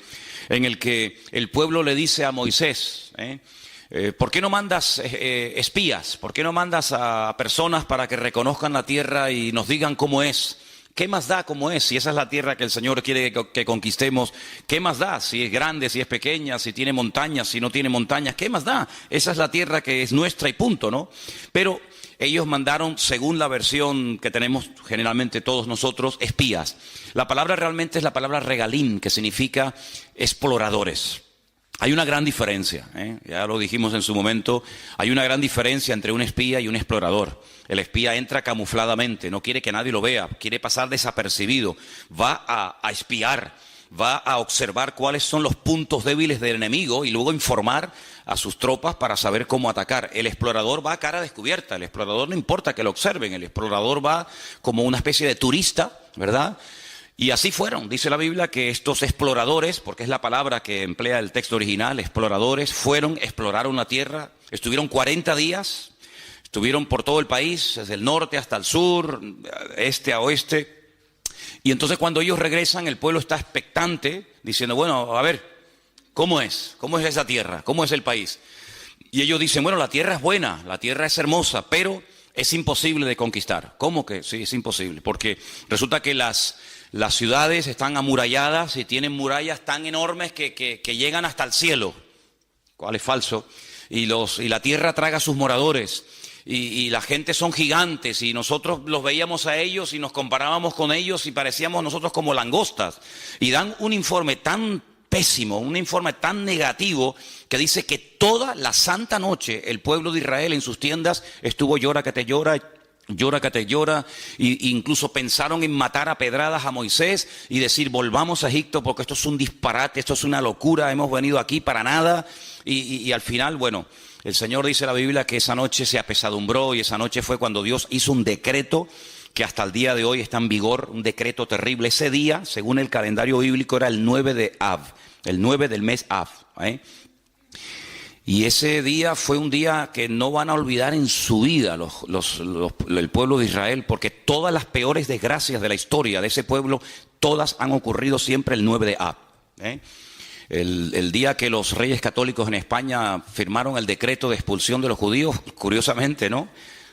en el que el pueblo le dice a Moisés, ¿por qué no mandas espías? ¿Por qué no mandas a personas para que reconozcan la tierra y nos digan cómo es? ¿Qué más da como es? Si esa es la tierra que el Señor quiere que conquistemos, ¿qué más da? Si es grande, si es pequeña, si tiene montañas, si no tiene montañas, ¿qué más da? Esa es la tierra que es nuestra y punto, ¿no? Pero ellos mandaron, según la versión que tenemos generalmente todos nosotros, espías. La palabra realmente es la palabra regalim, que significa exploradores. Hay una gran diferencia, ya lo dijimos en su momento, hay una gran diferencia entre un espía y un explorador. El espía entra camufladamente, no quiere que nadie lo vea, quiere pasar desapercibido, va a espiar, va a observar cuáles son los puntos débiles del enemigo y luego informar a sus tropas para saber cómo atacar. El explorador va a cara descubierta, el explorador no importa que lo observen, el explorador va como una especie de turista, ¿verdad? Y así fueron, dice la Biblia, que estos exploradores, porque es la palabra que emplea el texto original, exploradores, exploraron la tierra, estuvieron 40 días, estuvieron por todo el país, desde el norte hasta el sur, este a oeste. Y entonces cuando ellos regresan, el pueblo está expectante, diciendo, bueno, a ver, ¿cómo es? ¿Cómo es esa tierra? ¿Cómo es el país? Y ellos dicen, bueno, la tierra es buena, la tierra es hermosa, pero es imposible de conquistar. ¿Cómo que? Sí, es imposible, porque resulta que las ciudades están amuralladas y tienen murallas tan enormes que llegan hasta el cielo, cual es falso, y la tierra traga a sus moradores, y la gente son gigantes, y nosotros los veíamos a ellos y nos comparábamos con ellos y parecíamos nosotros como langostas, y dan un informe tan pésimo, un informe tan negativo, que dice que toda la santa noche el pueblo de Israel en sus tiendas estuvo llora que te llora, llora que te llora, e incluso pensaron en matar a pedradas a Moisés y decir, volvamos a Egipto porque esto es un disparate, esto es una locura, hemos venido aquí para nada, y al final, bueno, el Señor dice en la Biblia que esa noche se apesadumbró, y esa noche fue cuando Dios hizo un decreto que hasta el día de hoy está en vigor, un decreto terrible. Ese día, según el calendario bíblico, era el 9 de Av, el 9 del mes Av, Y ese día fue un día que no van a olvidar en su vida el pueblo de Israel, porque todas las peores desgracias de la historia de ese pueblo, todas han ocurrido siempre el 9 de Ab. El día que los reyes católicos en España firmaron el decreto de expulsión de los judíos, curiosamente, ¿no?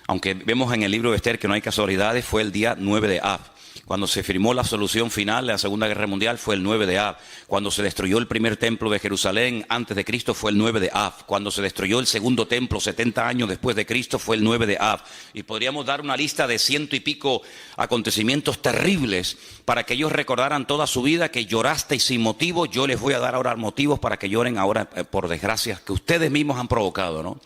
Aunque vemos en el libro de Esther que no hay casualidades, fue el día 9 de Ab. Cuando se firmó la solución final de la Segunda Guerra Mundial fue el 9 de Av. Cuando se destruyó el primer templo de Jerusalén antes de Cristo fue el 9 de Av. Cuando se destruyó el segundo templo 70 años después de Cristo fue el 9 de Av. Y podríamos dar una lista de 100 y pico acontecimientos terribles para que ellos recordaran toda su vida que llorasteis sin motivo. Yo les voy a dar ahora motivos para que lloren ahora por desgracias que ustedes mismos han provocado, ¿no?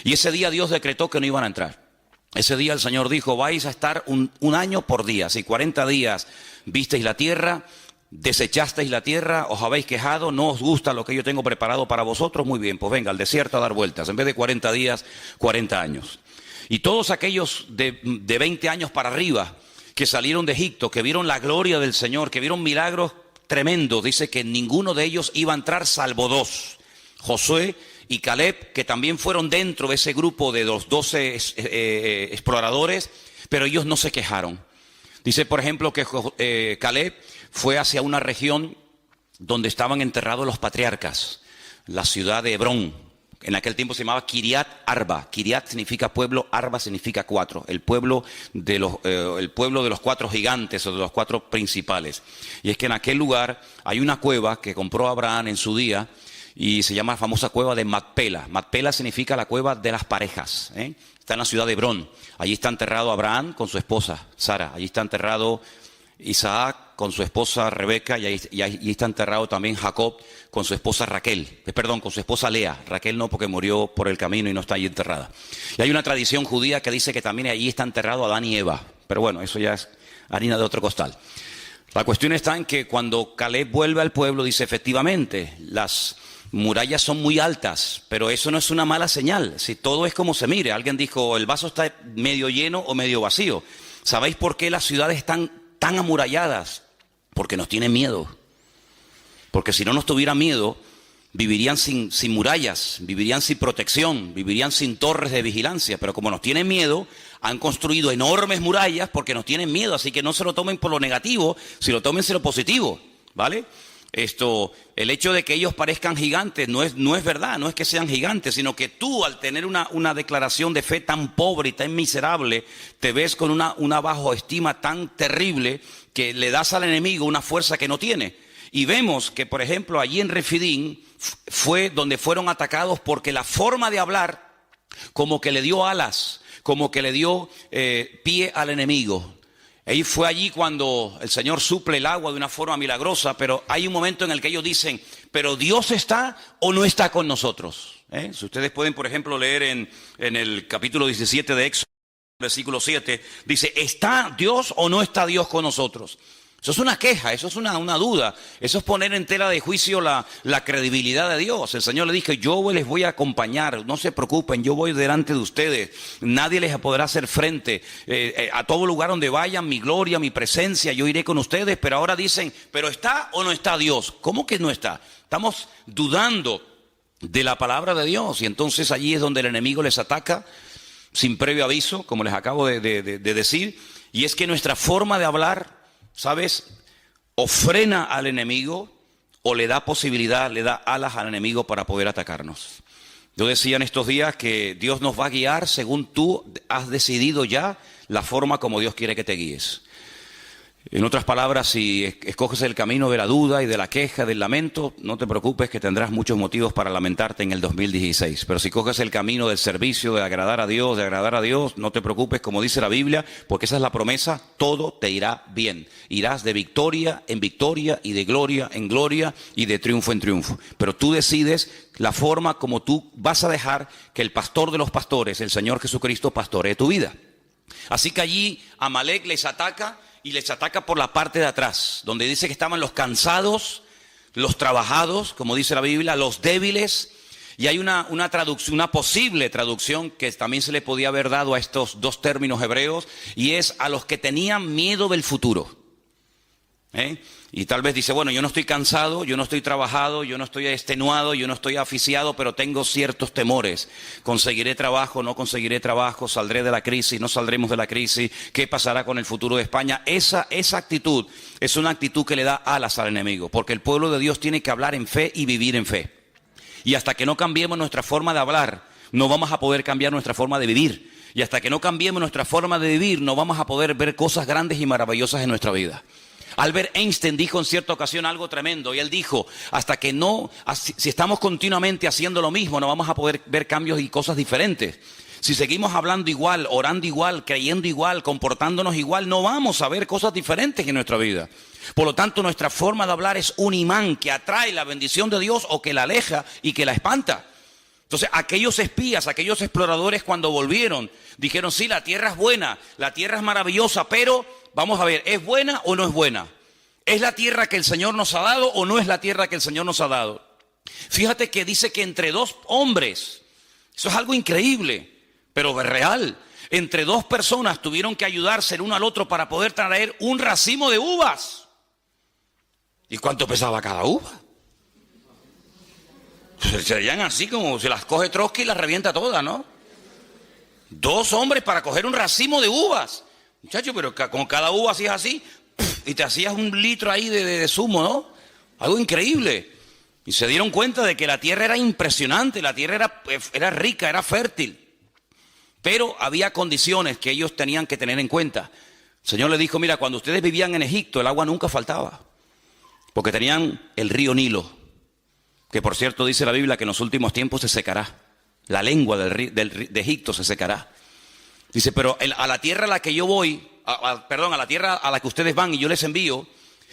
Y ese día Dios decretó que no iban a entrar. Ese día el Señor dijo, vais a estar un año por día. Si 40 días visteis la tierra, desechasteis la tierra, os habéis quejado, no os gusta lo que yo tengo preparado para vosotros, muy bien, pues venga al desierto a dar vueltas. En vez de 40 días, 40 años. Y todos aquellos de 20 años para arriba que salieron de Egipto, que vieron la gloria del Señor, que vieron milagros tremendos, dice que ninguno de ellos iba a entrar salvo dos, Josué y Caleb, que también fueron dentro de ese grupo de los 12 exploradores, pero ellos no se quejaron. Dice, por ejemplo, que Caleb fue hacia una región donde estaban enterrados los patriarcas, la ciudad de Hebrón. En aquel tiempo se llamaba Kiriat Arba. Kiriat significa pueblo, Arba significa cuatro. El pueblo de los cuatro gigantes o de los cuatro principales. Y es que en aquel lugar hay una cueva que compró Abraham en su día, y se llama la famosa cueva de Macpela. Macpela significa la cueva de las parejas. Está en la ciudad de Hebrón. Allí está enterrado Abraham con su esposa Sara. Allí está enterrado Isaac con su esposa Rebeca, y allí está enterrado también Jacob con su esposa con su esposa Lea. Raquel no, porque murió por el camino y no está allí enterrada. Y hay una tradición judía que dice que también allí está enterrado Adán y Eva. Pero bueno, eso ya es harina de otro costal. La cuestión está en que cuando Caleb vuelve al pueblo, dice, efectivamente, las murallas son muy altas, pero eso no es una mala señal. Si todo es como se mire. Alguien dijo, el vaso está medio lleno o medio vacío. ¿Sabéis por qué las ciudades están tan amuralladas? Porque nos tienen miedo. Porque si no nos tuviera miedo, vivirían sin murallas, vivirían sin protección, vivirían sin torres de vigilancia. Pero como nos tienen miedo, han construido enormes murallas porque nos tienen miedo. Así que no se lo tomen por lo negativo, si lo tomen por lo positivo, ¿vale? El hecho de que ellos parezcan gigantes no es verdad, no es que sean gigantes, sino que tú, al tener una declaración de fe tan pobre y tan miserable, te ves con una bajoestima tan terrible que le das al enemigo una fuerza que no tiene. Y vemos que, por ejemplo, allí en Refidín fue donde fueron atacados porque la forma de hablar como que le dio alas, como que le dio pie al enemigo. Ahí fue allí cuando el Señor suple el agua de una forma milagrosa, pero hay un momento en el que ellos dicen, ¿pero Dios está o no está con nosotros? Si ustedes pueden, por ejemplo, leer en el capítulo 17 de Éxodo, versículo 7, dice, ¿está Dios o no está Dios con nosotros? Eso es una queja, eso es una duda, eso es poner en tela de juicio la credibilidad de Dios. El Señor le dijo, yo les voy a acompañar, no se preocupen, yo voy delante de ustedes, nadie les podrá hacer frente, a todo lugar donde vayan, mi gloria, mi presencia, yo iré con ustedes. Pero ahora dicen, ¿pero está o no está Dios? ¿Cómo que no está? Estamos dudando de la palabra de Dios, y entonces allí es donde el enemigo les ataca sin previo aviso, como les acabo de decir, y es que nuestra forma de hablar, ¿sabes?, o frena al enemigo o le da posibilidad, le da alas al enemigo para poder atacarnos. Yo decía en estos días que Dios nos va a guiar según tú has decidido ya la forma como Dios quiere que te guíes. En otras palabras, si escoges el camino de la duda y de la queja, del lamento, no te preocupes que tendrás muchos motivos para lamentarte en el 2016. Pero si coges el camino del servicio, de agradar a Dios, no te preocupes, como dice la Biblia, porque esa es la promesa, todo te irá bien. Irás de victoria en victoria y de gloria en gloria y de triunfo en triunfo. Pero tú decides la forma como tú vas a dejar que el pastor de los pastores, el Señor Jesucristo, pastoree tu vida. Así que allí Amalek les ataca. Y les ataca por la parte de atrás, donde dice que estaban los cansados, los trabajados, como dice la Biblia, los débiles. Y hay una traducción, una posible traducción que también se le podía haber dado a estos dos términos hebreos, y es a los que tenían miedo del futuro. Y tal vez dice, bueno, yo no estoy cansado, yo no estoy trabajado, yo no estoy extenuado, yo no estoy asfixiado, pero tengo ciertos temores. ¿Conseguiré trabajo? ¿No conseguiré trabajo? ¿Saldré de la crisis? ¿No saldremos de la crisis? ¿Qué pasará con el futuro de España? Esa actitud es una actitud que le da alas al enemigo, porque el pueblo de Dios tiene que hablar en fe y vivir en fe. Y hasta que no cambiemos nuestra forma de hablar, no vamos a poder cambiar nuestra forma de vivir. Y hasta que no cambiemos nuestra forma de vivir, no vamos a poder ver cosas grandes y maravillosas en nuestra vida. Albert Einstein dijo en cierta ocasión algo tremendo, y él dijo, si estamos continuamente haciendo lo mismo, no vamos a poder ver cambios y cosas diferentes. Si seguimos hablando igual, orando igual, creyendo igual, comportándonos igual, no vamos a ver cosas diferentes en nuestra vida. Por lo tanto, nuestra forma de hablar es un imán que atrae la bendición de Dios o que la aleja y que la espanta. Entonces, aquellos espías, aquellos exploradores, cuando volvieron, dijeron, sí, la tierra es buena, la tierra es maravillosa, pero vamos a ver, ¿es buena o no es buena? ¿Es la tierra que el Señor nos ha dado o no es la tierra que el Señor nos ha dado? Fíjate que dice que entre dos hombres, eso es algo increíble, pero es real. Entre dos personas tuvieron que ayudarse el uno al otro para poder traer un racimo de uvas. ¿Y cuánto pesaba cada uva? Serían así como se las coge Trotsky y las revienta todas, ¿no? Dos hombres para coger un racimo de uvas. Muchachos, pero con cada uva hacías así, y te hacías un litro ahí de zumo, ¿no? Algo increíble. Y se dieron cuenta de que la tierra era impresionante, la tierra era rica, era fértil. Pero había condiciones que ellos tenían que tener en cuenta. El Señor les dijo, mira, cuando ustedes vivían en Egipto, el agua nunca faltaba. Porque tenían el río Nilo, que por cierto dice la Biblia que en los últimos tiempos se secará. La lengua de Egipto se secará. Dice, pero a la tierra a la que yo voy, a la tierra a la que ustedes van y yo les envío,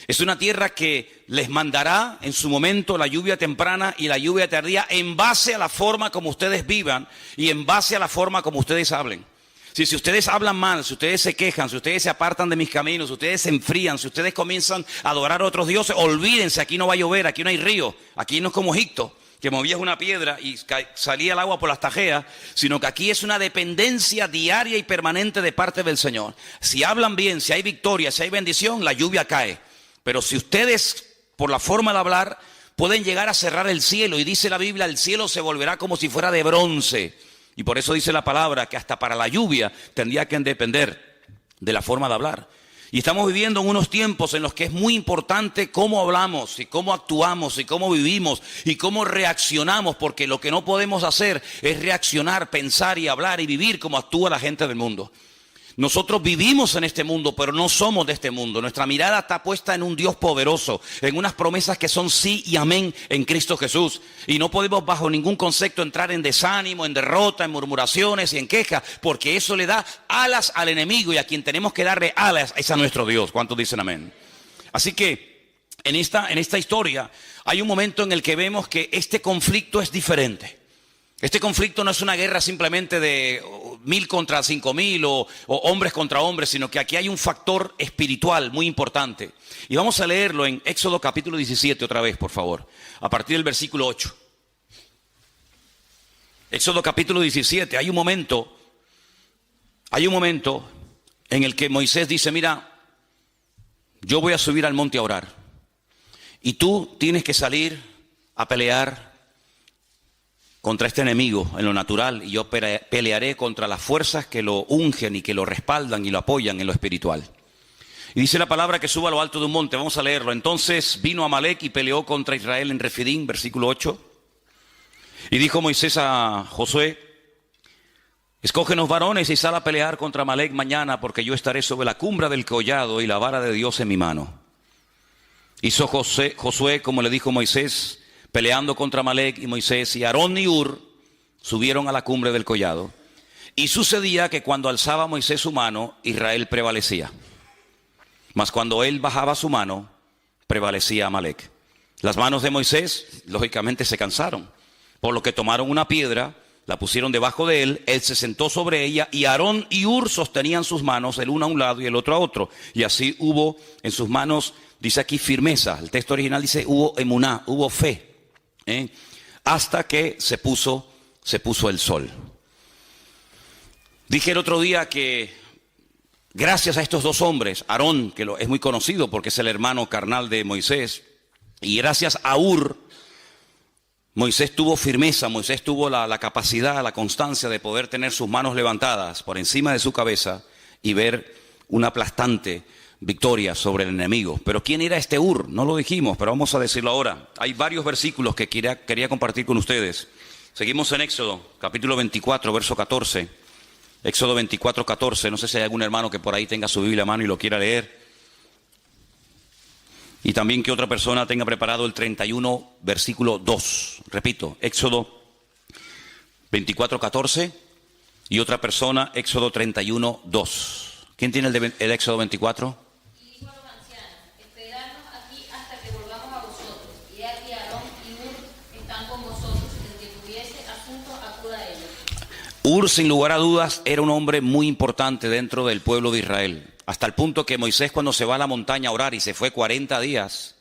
es una tierra que les mandará en su momento la lluvia temprana y la lluvia tardía en base a la forma como ustedes vivan y en base a la forma como ustedes hablen. Si ustedes hablan mal, si ustedes se quejan, si ustedes se apartan de mis caminos, si ustedes se enfrían, si ustedes comienzan a adorar a otros dioses, olvídense, aquí no va a llover, aquí no hay río, aquí no es como Egipto, que movías una piedra y salía el agua por las tajeas, sino que aquí es una dependencia diaria y permanente de parte del Señor. Si hablan bien, si hay victoria, si hay bendición, la lluvia cae. Pero si ustedes, por la forma de hablar, pueden llegar a cerrar el cielo, y dice la Biblia, el cielo se volverá como si fuera de bronce. Y por eso dice la palabra que hasta para la lluvia tendría que depender de la forma de hablar. Y estamos viviendo en unos tiempos en los que es muy importante cómo hablamos y cómo actuamos y cómo vivimos y cómo reaccionamos, porque lo que no podemos hacer es reaccionar, pensar y hablar y vivir como actúa la gente del mundo. Nosotros vivimos en este mundo, pero no somos de este mundo. Nuestra mirada está puesta en un Dios poderoso, en unas promesas que son sí y amén en Cristo Jesús. Y no podemos bajo ningún concepto entrar en desánimo, en derrota, en murmuraciones y en quejas, porque eso le da alas al enemigo, y a quien tenemos que darle alas es a nuestro Dios. ¿Cuántos dicen amén? Así que en esta historia hay un momento en el que vemos que este conflicto es diferente. Este conflicto no es una guerra simplemente de 1000 contra 5000 o hombres contra hombres, sino que aquí hay un factor espiritual muy importante. Y vamos a leerlo en Éxodo capítulo 17 otra vez, por favor, a partir del versículo 8. Éxodo capítulo 17, hay un momento en el que Moisés dice: mira, yo voy a subir al monte a orar, y tú tienes que salir a pelear contra este enemigo en lo natural, y yo pelearé contra las fuerzas que lo ungen y que lo respaldan y lo apoyan en lo espiritual. Y dice la palabra que suba a lo alto de un monte. Vamos a leerlo. Entonces vino Amalek y peleó contra Israel en Refidim, versículo 8. Y dijo Moisés a Josué: escógenos varones y sal a pelear contra Amalek mañana, porque yo estaré sobre la cumbre del collado y la vara de Dios en mi mano. Hizo Josué como le dijo Moisés, peleando contra Amalek, y Moisés y Aarón y Hur subieron a la cumbre del collado. Y sucedía que cuando alzaba Moisés su mano, Israel prevalecía. Mas cuando él bajaba su mano, prevalecía Amalek. Las manos de Moisés, lógicamente, se cansaron, por lo que tomaron una piedra, la pusieron debajo de él, él se sentó sobre ella, y Aarón y Hur sostenían sus manos, el uno a un lado y el otro a otro. Y así hubo en sus manos, dice aquí, firmeza. El texto original dice hubo emuná, hubo fe. Hasta que se puso el sol. Dije el otro día que gracias a estos dos hombres, Aarón, que es muy conocido porque es el hermano carnal de Moisés, y gracias a Hur, Moisés tuvo firmeza, Moisés tuvo la capacidad, la constancia de poder tener sus manos levantadas por encima de su cabeza y ver una aplastante victoria sobre el enemigo. Pero ¿quién era este Hur? No lo dijimos, pero vamos a decirlo ahora. Hay varios versículos que quería compartir con ustedes. Seguimos en Éxodo, capítulo 24, verso 14. Éxodo 24, 14. No sé si hay algún hermano que por ahí tenga su Biblia a mano y lo quiera leer. Y también que otra persona tenga preparado el 31, versículo 2. Repito, Éxodo 24, 14. Y otra persona, Éxodo 31, 2. ¿Quién tiene el Éxodo 24? Hur, sin lugar a dudas, era un hombre muy importante dentro del pueblo de Israel. Hasta el punto que Moisés, cuando se va a la montaña a orar, y se fue 40 días,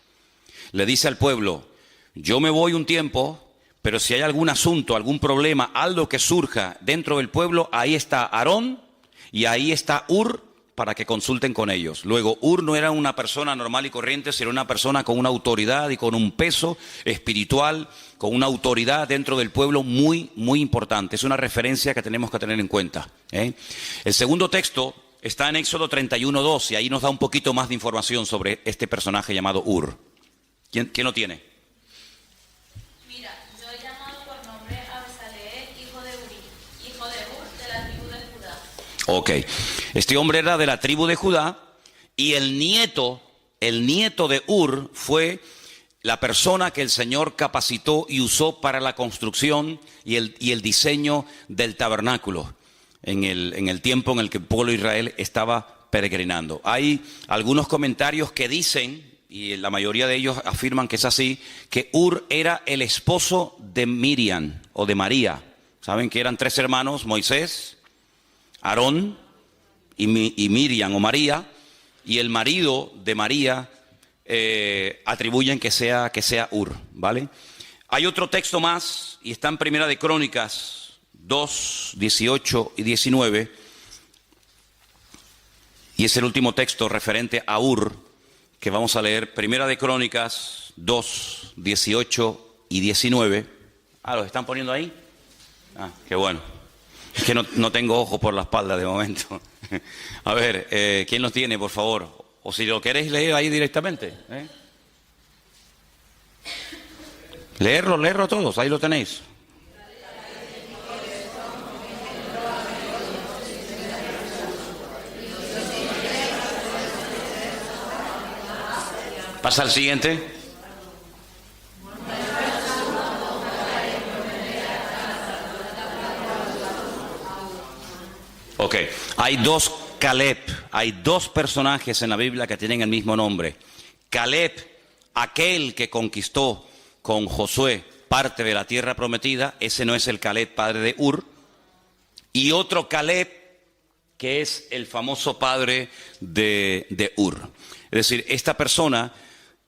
le dice al pueblo: yo me voy un tiempo, pero si hay algún asunto, algún problema, algo que surja dentro del pueblo, ahí está Aarón y ahí está Hur, para que consulten con ellos. Luego, Hur no era una persona normal y corriente, sino una persona con una autoridad y con un peso espiritual, con una autoridad dentro del pueblo muy, muy importante. Es una referencia que tenemos que tener en cuenta. El segundo texto está en Éxodo 31, 2, y ahí nos da un poquito más de información sobre este personaje llamado Hur. ¿Quién lo tiene? Mira, yo he llamado por nombre a Besaleel, hijo de Uri, hijo de Hur, de la tribu de Judá. Ok, este hombre era de la tribu de Judá, y el nieto de Hur fue la persona que el Señor capacitó y usó para la construcción y el diseño del tabernáculo en el tiempo en el que el pueblo de Israel estaba peregrinando. Hay algunos comentarios que dicen, y la mayoría de ellos afirman que es así, que Hur era el esposo de Miriam o de María. Saben que eran 3 hermanos: Moisés, Aarón y Miriam o María, y el marido de María atribuyen que sea Hur, ¿vale? Hay otro texto más, y está en Primera de Crónicas 2, 18 y 19, y es el último texto referente a Hur que vamos a leer. Primera de Crónicas 2, 18 y 19. ¿Los están poniendo ahí? Qué bueno. Es que no tengo ojo por la espalda de momento. A ver, ¿quién los tiene, por favor? O si lo queréis leer ahí directamente. Leerlo todos, ahí lo tenéis. Pasa al siguiente. Ok, hay dos Caleb, hay dos personajes en la Biblia que tienen el mismo nombre. Caleb, aquel que conquistó con Josué parte de la tierra prometida, ese no es el Caleb padre de Ur. Y otro Caleb que es el famoso padre de Ur. Es decir, esta persona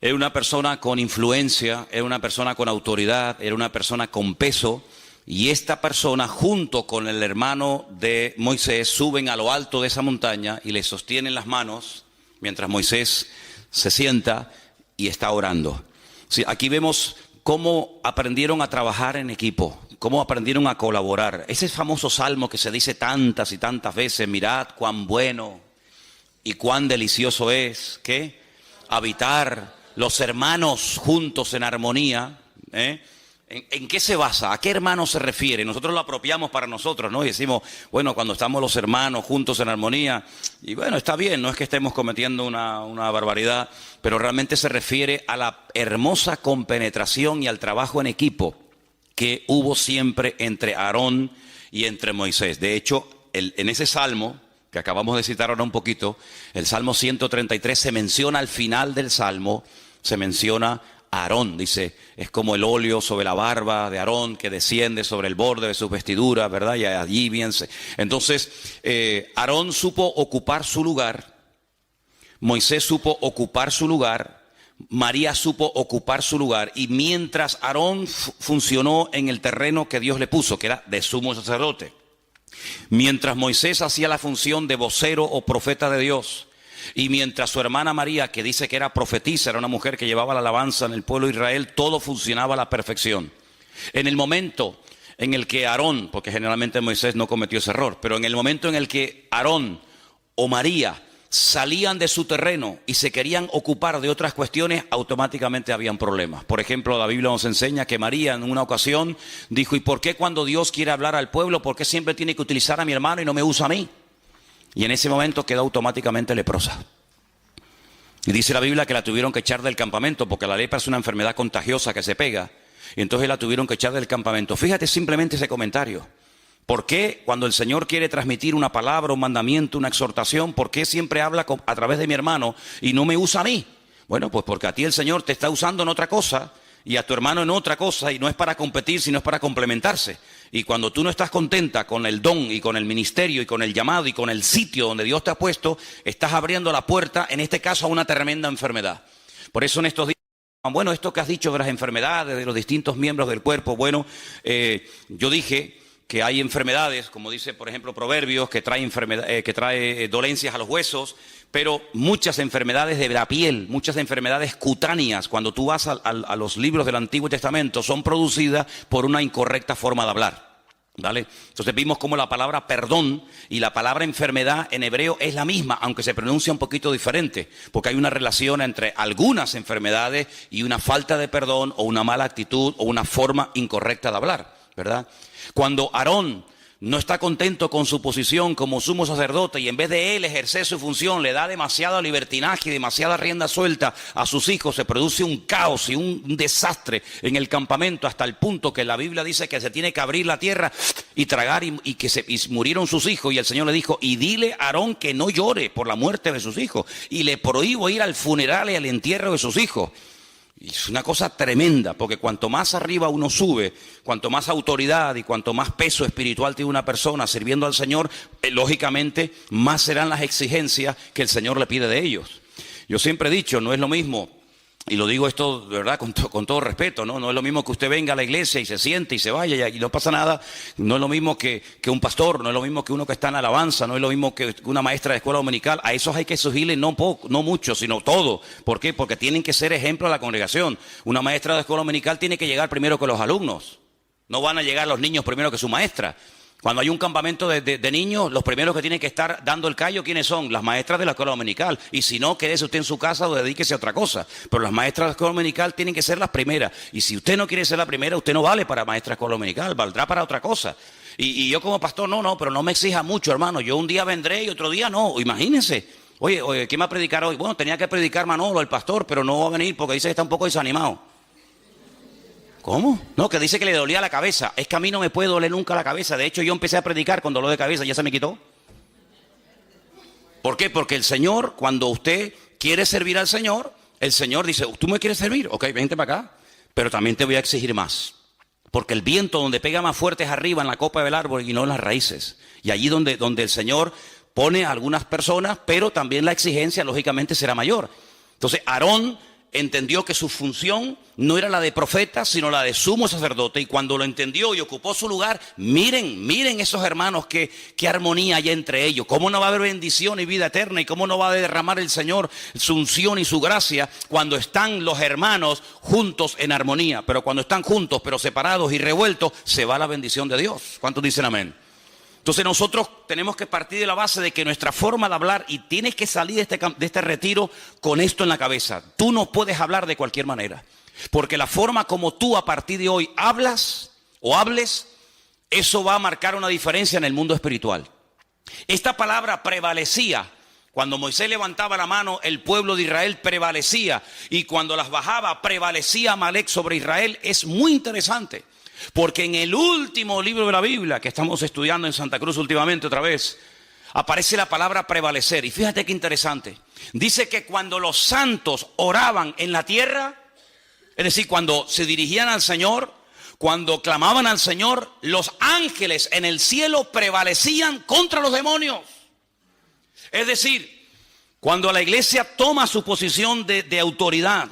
era una persona con influencia, era una persona con autoridad, era una persona con peso. Y esta persona, junto con el hermano de Moisés, suben a lo alto de esa montaña y le sostienen las manos mientras Moisés se sienta y está orando. Sí, aquí vemos cómo aprendieron a trabajar en equipo, cómo aprendieron a colaborar. Ese famoso salmo que se dice tantas y tantas veces: mirad cuán bueno y cuán delicioso es, ¿qué? Habitar los hermanos juntos en armonía, ¿En qué se basa? ¿A qué hermano se refiere? Nosotros lo apropiamos para nosotros, ¿no? Y decimos, bueno, cuando estamos los hermanos juntos en armonía, y bueno, está bien, no es que estemos cometiendo una barbaridad, pero realmente se refiere a la hermosa compenetración y al trabajo en equipo que hubo siempre entre Aarón y entre Moisés. De hecho, en ese salmo que acabamos de citar ahora un poquito, el Salmo 133, se menciona al final del Salmo, se menciona Aarón, dice, es como el óleo sobre la barba de Aarón que desciende sobre el borde de sus vestiduras, ¿verdad? Y allí bien entonces, Aarón supo ocupar su lugar, Moisés supo ocupar su lugar, María supo ocupar su lugar, y mientras Aarón funcionó en el terreno que Dios le puso, que era de sumo sacerdote, mientras Moisés hacía la función de vocero o profeta de Dios, y mientras su hermana María, que dice que era profetisa, era una mujer que llevaba la alabanza en el pueblo de Israel, todo funcionaba a la perfección. En el momento en el que Aarón, porque generalmente Moisés no cometió ese error, pero en el momento en el que Aarón o María salían de su terreno y se querían ocupar de otras cuestiones, automáticamente habían problemas. Por ejemplo, la Biblia nos enseña que María en una ocasión dijo: ¿y por qué cuando Dios quiere hablar al pueblo, por qué siempre tiene que utilizar a mi hermano y no me usa a mí? Y en ese momento quedó automáticamente leprosa. Y dice la Biblia que la tuvieron que echar del campamento, porque la lepra es una enfermedad contagiosa que se pega. Y entonces la tuvieron que echar del campamento. Fíjate simplemente ese comentario. ¿Por qué cuando el Señor quiere transmitir una palabra, un mandamiento, una exhortación, por qué siempre habla a través de mi hermano y no me usa a mí? Bueno, pues porque a ti el Señor te está usando en otra cosa y a tu hermano en otra cosa, y no es para competir, sino es para complementarse. Y cuando tú no estás contenta con el don y con el ministerio y con el llamado y con el sitio donde Dios te ha puesto, estás abriendo la puerta, en este caso, a una tremenda enfermedad. Por eso en estos días, bueno, esto que has dicho de las enfermedades, de los distintos miembros del cuerpo, bueno, yo dije que hay enfermedades, como dice por ejemplo Proverbios, que trae dolencias a los huesos, pero muchas enfermedades de la piel, muchas enfermedades cutáneas, cuando tú vas a los libros del Antiguo Testamento, son producidas por una incorrecta forma de hablar, ¿vale? Entonces vimos cómo la palabra perdón y la palabra enfermedad en hebreo es la misma, aunque se pronuncia un poquito diferente, porque hay una relación entre algunas enfermedades y una falta de perdón o una mala actitud o una forma incorrecta de hablar, ¿verdad? Cuando Aarón no está contento con su posición como sumo sacerdote y en vez de él ejercer su función le da demasiado libertinaje y demasiada rienda suelta a sus hijos, se produce un caos y un desastre en el campamento, hasta el punto que la Biblia dice que se tiene que abrir la tierra y tragar, y murieron sus hijos, y el Señor le dijo: y dile a Aarón que no llore por la muerte de sus hijos, y le prohíbo ir al funeral y al entierro de sus hijos. Y es una cosa tremenda, porque cuanto más arriba uno sube, cuanto más autoridad y cuanto más peso espiritual tiene una persona sirviendo al Señor, lógicamente más serán las exigencias que el Señor le pide de ellos. Yo siempre he dicho, no es lo mismo, y lo digo esto de verdad con todo respeto, ¿no? Es lo mismo que usted venga a la iglesia y se siente y se vaya y no pasa nada. No es lo mismo que un pastor, no es lo mismo que uno que está en alabanza, no es lo mismo que una maestra de escuela dominical. A esos hay que exigirle no mucho, sino todo. ¿Por qué? Porque tienen que ser ejemplo a la congregación. Una maestra de escuela dominical tiene que llegar primero que los alumnos. No van a llegar los niños primero que su maestra. Cuando hay un campamento de niños, los primeros que tienen que estar dando el callo, ¿quiénes son? Las maestras de la escuela dominical. Y si no, quédese usted en su casa o dedíquese a otra cosa. Pero las maestras de la escuela dominical tienen que ser las primeras. Y si usted no quiere ser la primera, usted no vale para maestra de escuela dominical, valdrá para otra cosa. Y yo como pastor, pero no me exija mucho, hermano. Yo un día vendré y otro día no. Imagínense. Oye, ¿quién va a predicar hoy? Bueno, tenía que predicar Manolo, el pastor, pero no va a venir porque dice que está un poco desanimado. ¿Cómo? No, que dice que le dolía la cabeza. Es que a mí no me puede doler nunca la cabeza. De hecho, yo empecé a predicar con dolor de cabeza, ya se me quitó. ¿Por qué? Porque el Señor, cuando usted quiere servir al Señor, el Señor dice, ¿tú me quieres servir? Ok, vente para acá. Pero también te voy a exigir más. Porque el viento donde pega más fuerte es arriba, en la copa del árbol y no en las raíces. Y allí donde el Señor pone a algunas personas, pero también la exigencia, lógicamente, será mayor. Entonces, Aarón entendió que su función no era la de profeta, sino la de sumo sacerdote. Y cuando lo entendió y ocupó su lugar, miren esos hermanos, qué armonía hay entre ellos. Cómo no va a haber bendición y vida eterna, y cómo no va a derramar el Señor su unción y su gracia cuando están los hermanos juntos en armonía. Pero cuando están juntos, pero separados y revueltos, se va la bendición de Dios. ¿Cuántos dicen amén? Entonces nosotros tenemos que partir de la base de que nuestra forma de hablar, y tienes que salir de este retiro con esto en la cabeza. Tú no puedes hablar de cualquier manera, porque la forma como tú a partir de hoy hablas o hables, eso va a marcar una diferencia en el mundo espiritual. Esta palabra prevalecía. Cuando Moisés levantaba la mano, el pueblo de Israel prevalecía, y cuando las bajaba, prevalecía Amalek sobre Israel. Es muy interesante. Porque en el último libro de la Biblia, que estamos estudiando en Santa Cruz últimamente otra vez, aparece la palabra prevalecer. Y fíjate qué interesante. Dice que cuando los santos oraban en la tierra, es decir, cuando se dirigían al Señor, cuando clamaban al Señor, los ángeles en el cielo prevalecían contra los demonios. Es decir, cuando la iglesia toma su posición de autoridad,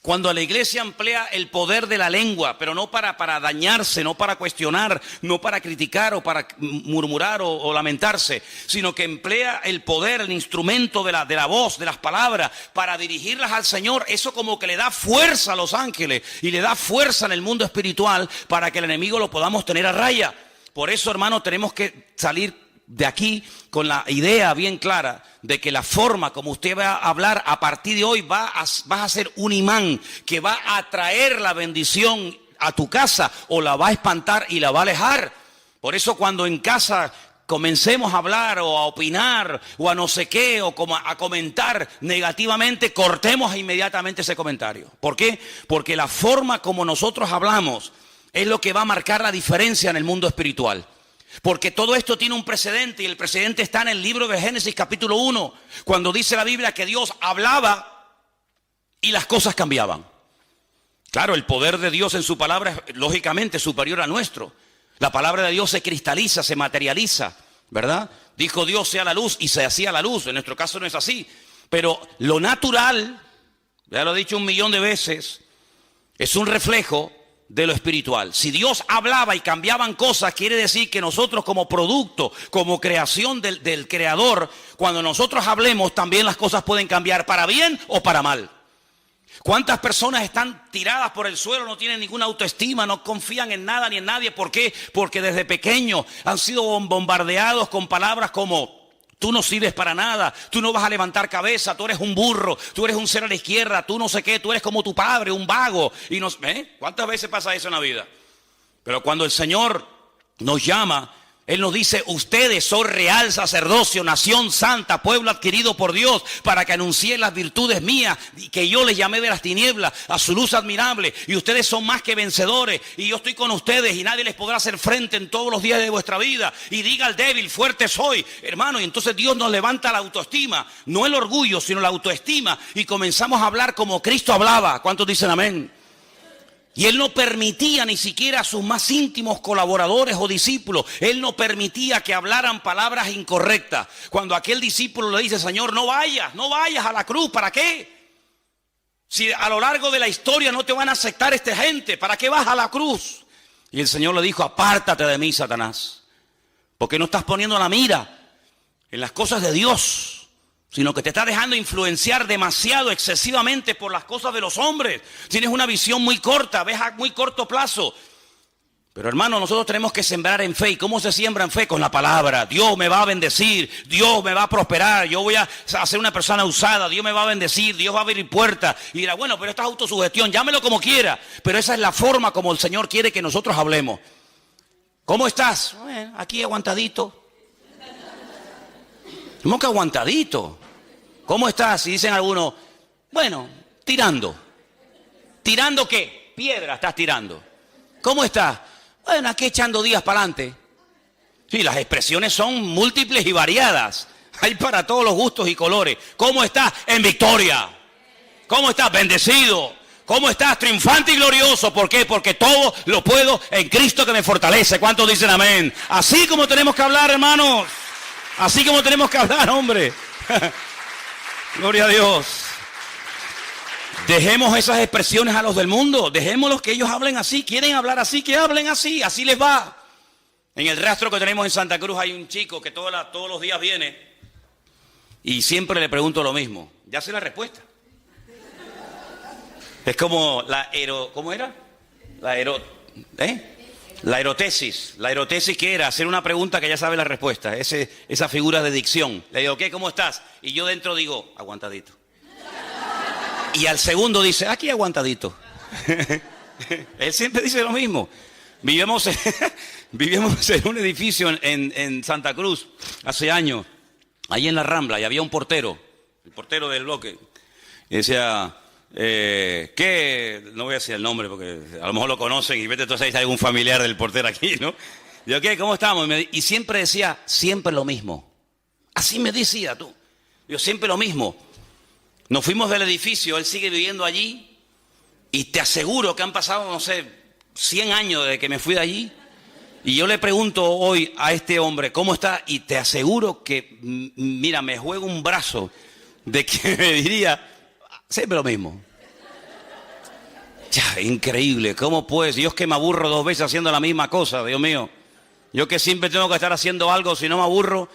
cuando la iglesia emplea el poder de la lengua, pero no para dañarse, no para cuestionar, no para criticar o para murmurar o lamentarse, sino que emplea el poder, el instrumento de la voz, de las palabras, para dirigirlas al Señor, eso como que le da fuerza a los ángeles y le da fuerza en el mundo espiritual para que el enemigo lo podamos tener a raya. Por eso, hermano, tenemos que salir de aquí con la idea bien clara de que la forma como usted va a hablar a partir de hoy vas a ser un imán que va a atraer la bendición a tu casa, o la va a espantar y la va a alejar. Por eso cuando en casa comencemos a hablar o a opinar o a no sé qué, o como a comentar negativamente, cortemos inmediatamente ese comentario. ¿Por qué? Porque la forma como nosotros hablamos es lo que va a marcar la diferencia en el mundo espiritual. Porque todo esto tiene un precedente, y el precedente está en el libro de Génesis capítulo 1, cuando dice la Biblia que Dios hablaba y las cosas cambiaban. Claro, el poder de Dios en su palabra es lógicamente superior al nuestro. La palabra de Dios se cristaliza, se materializa, ¿verdad? Dijo Dios sea la luz y se hacía la luz. En nuestro caso no es así. Pero lo natural, ya lo he dicho 1.000.000 de veces, es un reflejo de lo espiritual. Si Dios hablaba y cambiaban cosas, quiere decir que nosotros como producto, como creación del Creador, cuando nosotros hablemos también las cosas pueden cambiar para bien o para mal. ¿Cuántas personas están tiradas por el suelo, no tienen ninguna autoestima, no confían en nada ni en nadie? ¿Por qué? Porque desde pequeños han sido bombardeados con palabras como: tú no sirves para nada, tú no vas a levantar cabeza, tú eres un burro, tú eres un ser a la izquierda, tú no sé qué, tú eres como tu padre, un vago. Y ¿cuántas veces pasa eso en la vida? Pero cuando el Señor nos llama, Él nos dice: ustedes son real sacerdocio, nación santa, pueblo adquirido por Dios, para que anuncien las virtudes mías, que yo les llamé de las tinieblas a su luz admirable. Y ustedes son más que vencedores, y yo estoy con ustedes, y nadie les podrá hacer frente en todos los días de vuestra vida. Y diga al débil: fuerte soy, hermano. Y entonces Dios nos levanta la autoestima, no el orgullo, sino la autoestima, y comenzamos a hablar como Cristo hablaba. ¿Cuántos dicen amén? Y Él no permitía ni siquiera a sus más íntimos colaboradores o discípulos, Él no permitía que hablaran palabras incorrectas. Cuando aquel discípulo le dice: Señor, no vayas a la cruz, ¿para qué? Si a lo largo de la historia no te van a aceptar esta gente, ¿para qué vas a la cruz? Y el Señor le dijo: apártate de mí, Satanás, porque no estás poniendo la mira en las cosas de Dios, sino que te estás dejando influenciar demasiado, excesivamente, por las cosas de los hombres. Tienes una visión muy corta, ves a muy corto plazo. Pero hermano, nosotros tenemos que sembrar en fe. ¿Y cómo se siembra en fe? Con la palabra. Dios me va a bendecir, Dios me va a prosperar, yo voy a ser una persona usada, Dios me va a bendecir, Dios va a abrir puertas. Y dirá, bueno, pero esto es autosugestión, llámelo como quiera. Pero esa es la forma como el Señor quiere que nosotros hablemos. ¿Cómo estás? Bueno, aquí aguantadito. ¿Cómo que aguantadito? ¿Cómo estás? Y dicen algunos, bueno, tirando. ¿Tirando qué? Piedra estás tirando. ¿Cómo estás? Bueno, aquí echando días para adelante. Sí, las expresiones son múltiples y variadas. Hay para todos los gustos y colores. ¿Cómo estás? En victoria. ¿Cómo estás? Bendecido. ¿Cómo estás? Triunfante y glorioso. ¿Por qué? Porque todo lo puedo en Cristo que me fortalece. ¿Cuántos dicen amén? Así como tenemos que hablar, hermanos. Así como tenemos que hablar, hombre. Gloria a Dios. Dejemos esas expresiones a los del mundo. Dejémoslos que ellos hablen así. Quieren hablar así, que hablen así. Así les va. En el rastro que tenemos en Santa Cruz hay un chico que todos los días viene y siempre le pregunto lo mismo. Ya sé la respuesta. Es como ¿cómo era? La erotesis. La erotesis, ¿qué era? Hacer una pregunta que ya sabe la respuesta. Esa figura de dicción. Le digo, ¿qué? ¿Cómo estás? Y yo dentro digo, aguantadito. Y al segundo dice, aquí aguantadito. Él siempre dice lo mismo. Vivíamos en un edificio en Santa Cruz hace años, ahí en la Rambla, y había un portero, el portero del bloque, y decía, ¿qué? No voy a decir el nombre porque a lo mejor lo conocen y vete entonces hay algún familiar del portero aquí, ¿no? Digo, ¿qué? ¿Cómo estamos? Y siempre decía, siempre lo mismo. Así me decía tú. Yo siempre lo mismo. Nos fuimos del edificio, él sigue viviendo allí y te aseguro que han pasado, no sé, 100 años desde que me fui de allí. Y yo le pregunto hoy a este hombre, ¿cómo está? Y te aseguro que, mira, me juego un brazo de que me diría, siempre lo mismo. Ya, increíble, ¿cómo pues? Yo es que me aburro 2 veces haciendo la misma cosa, Dios mío. Yo que siempre tengo que estar haciendo algo, si no me aburro,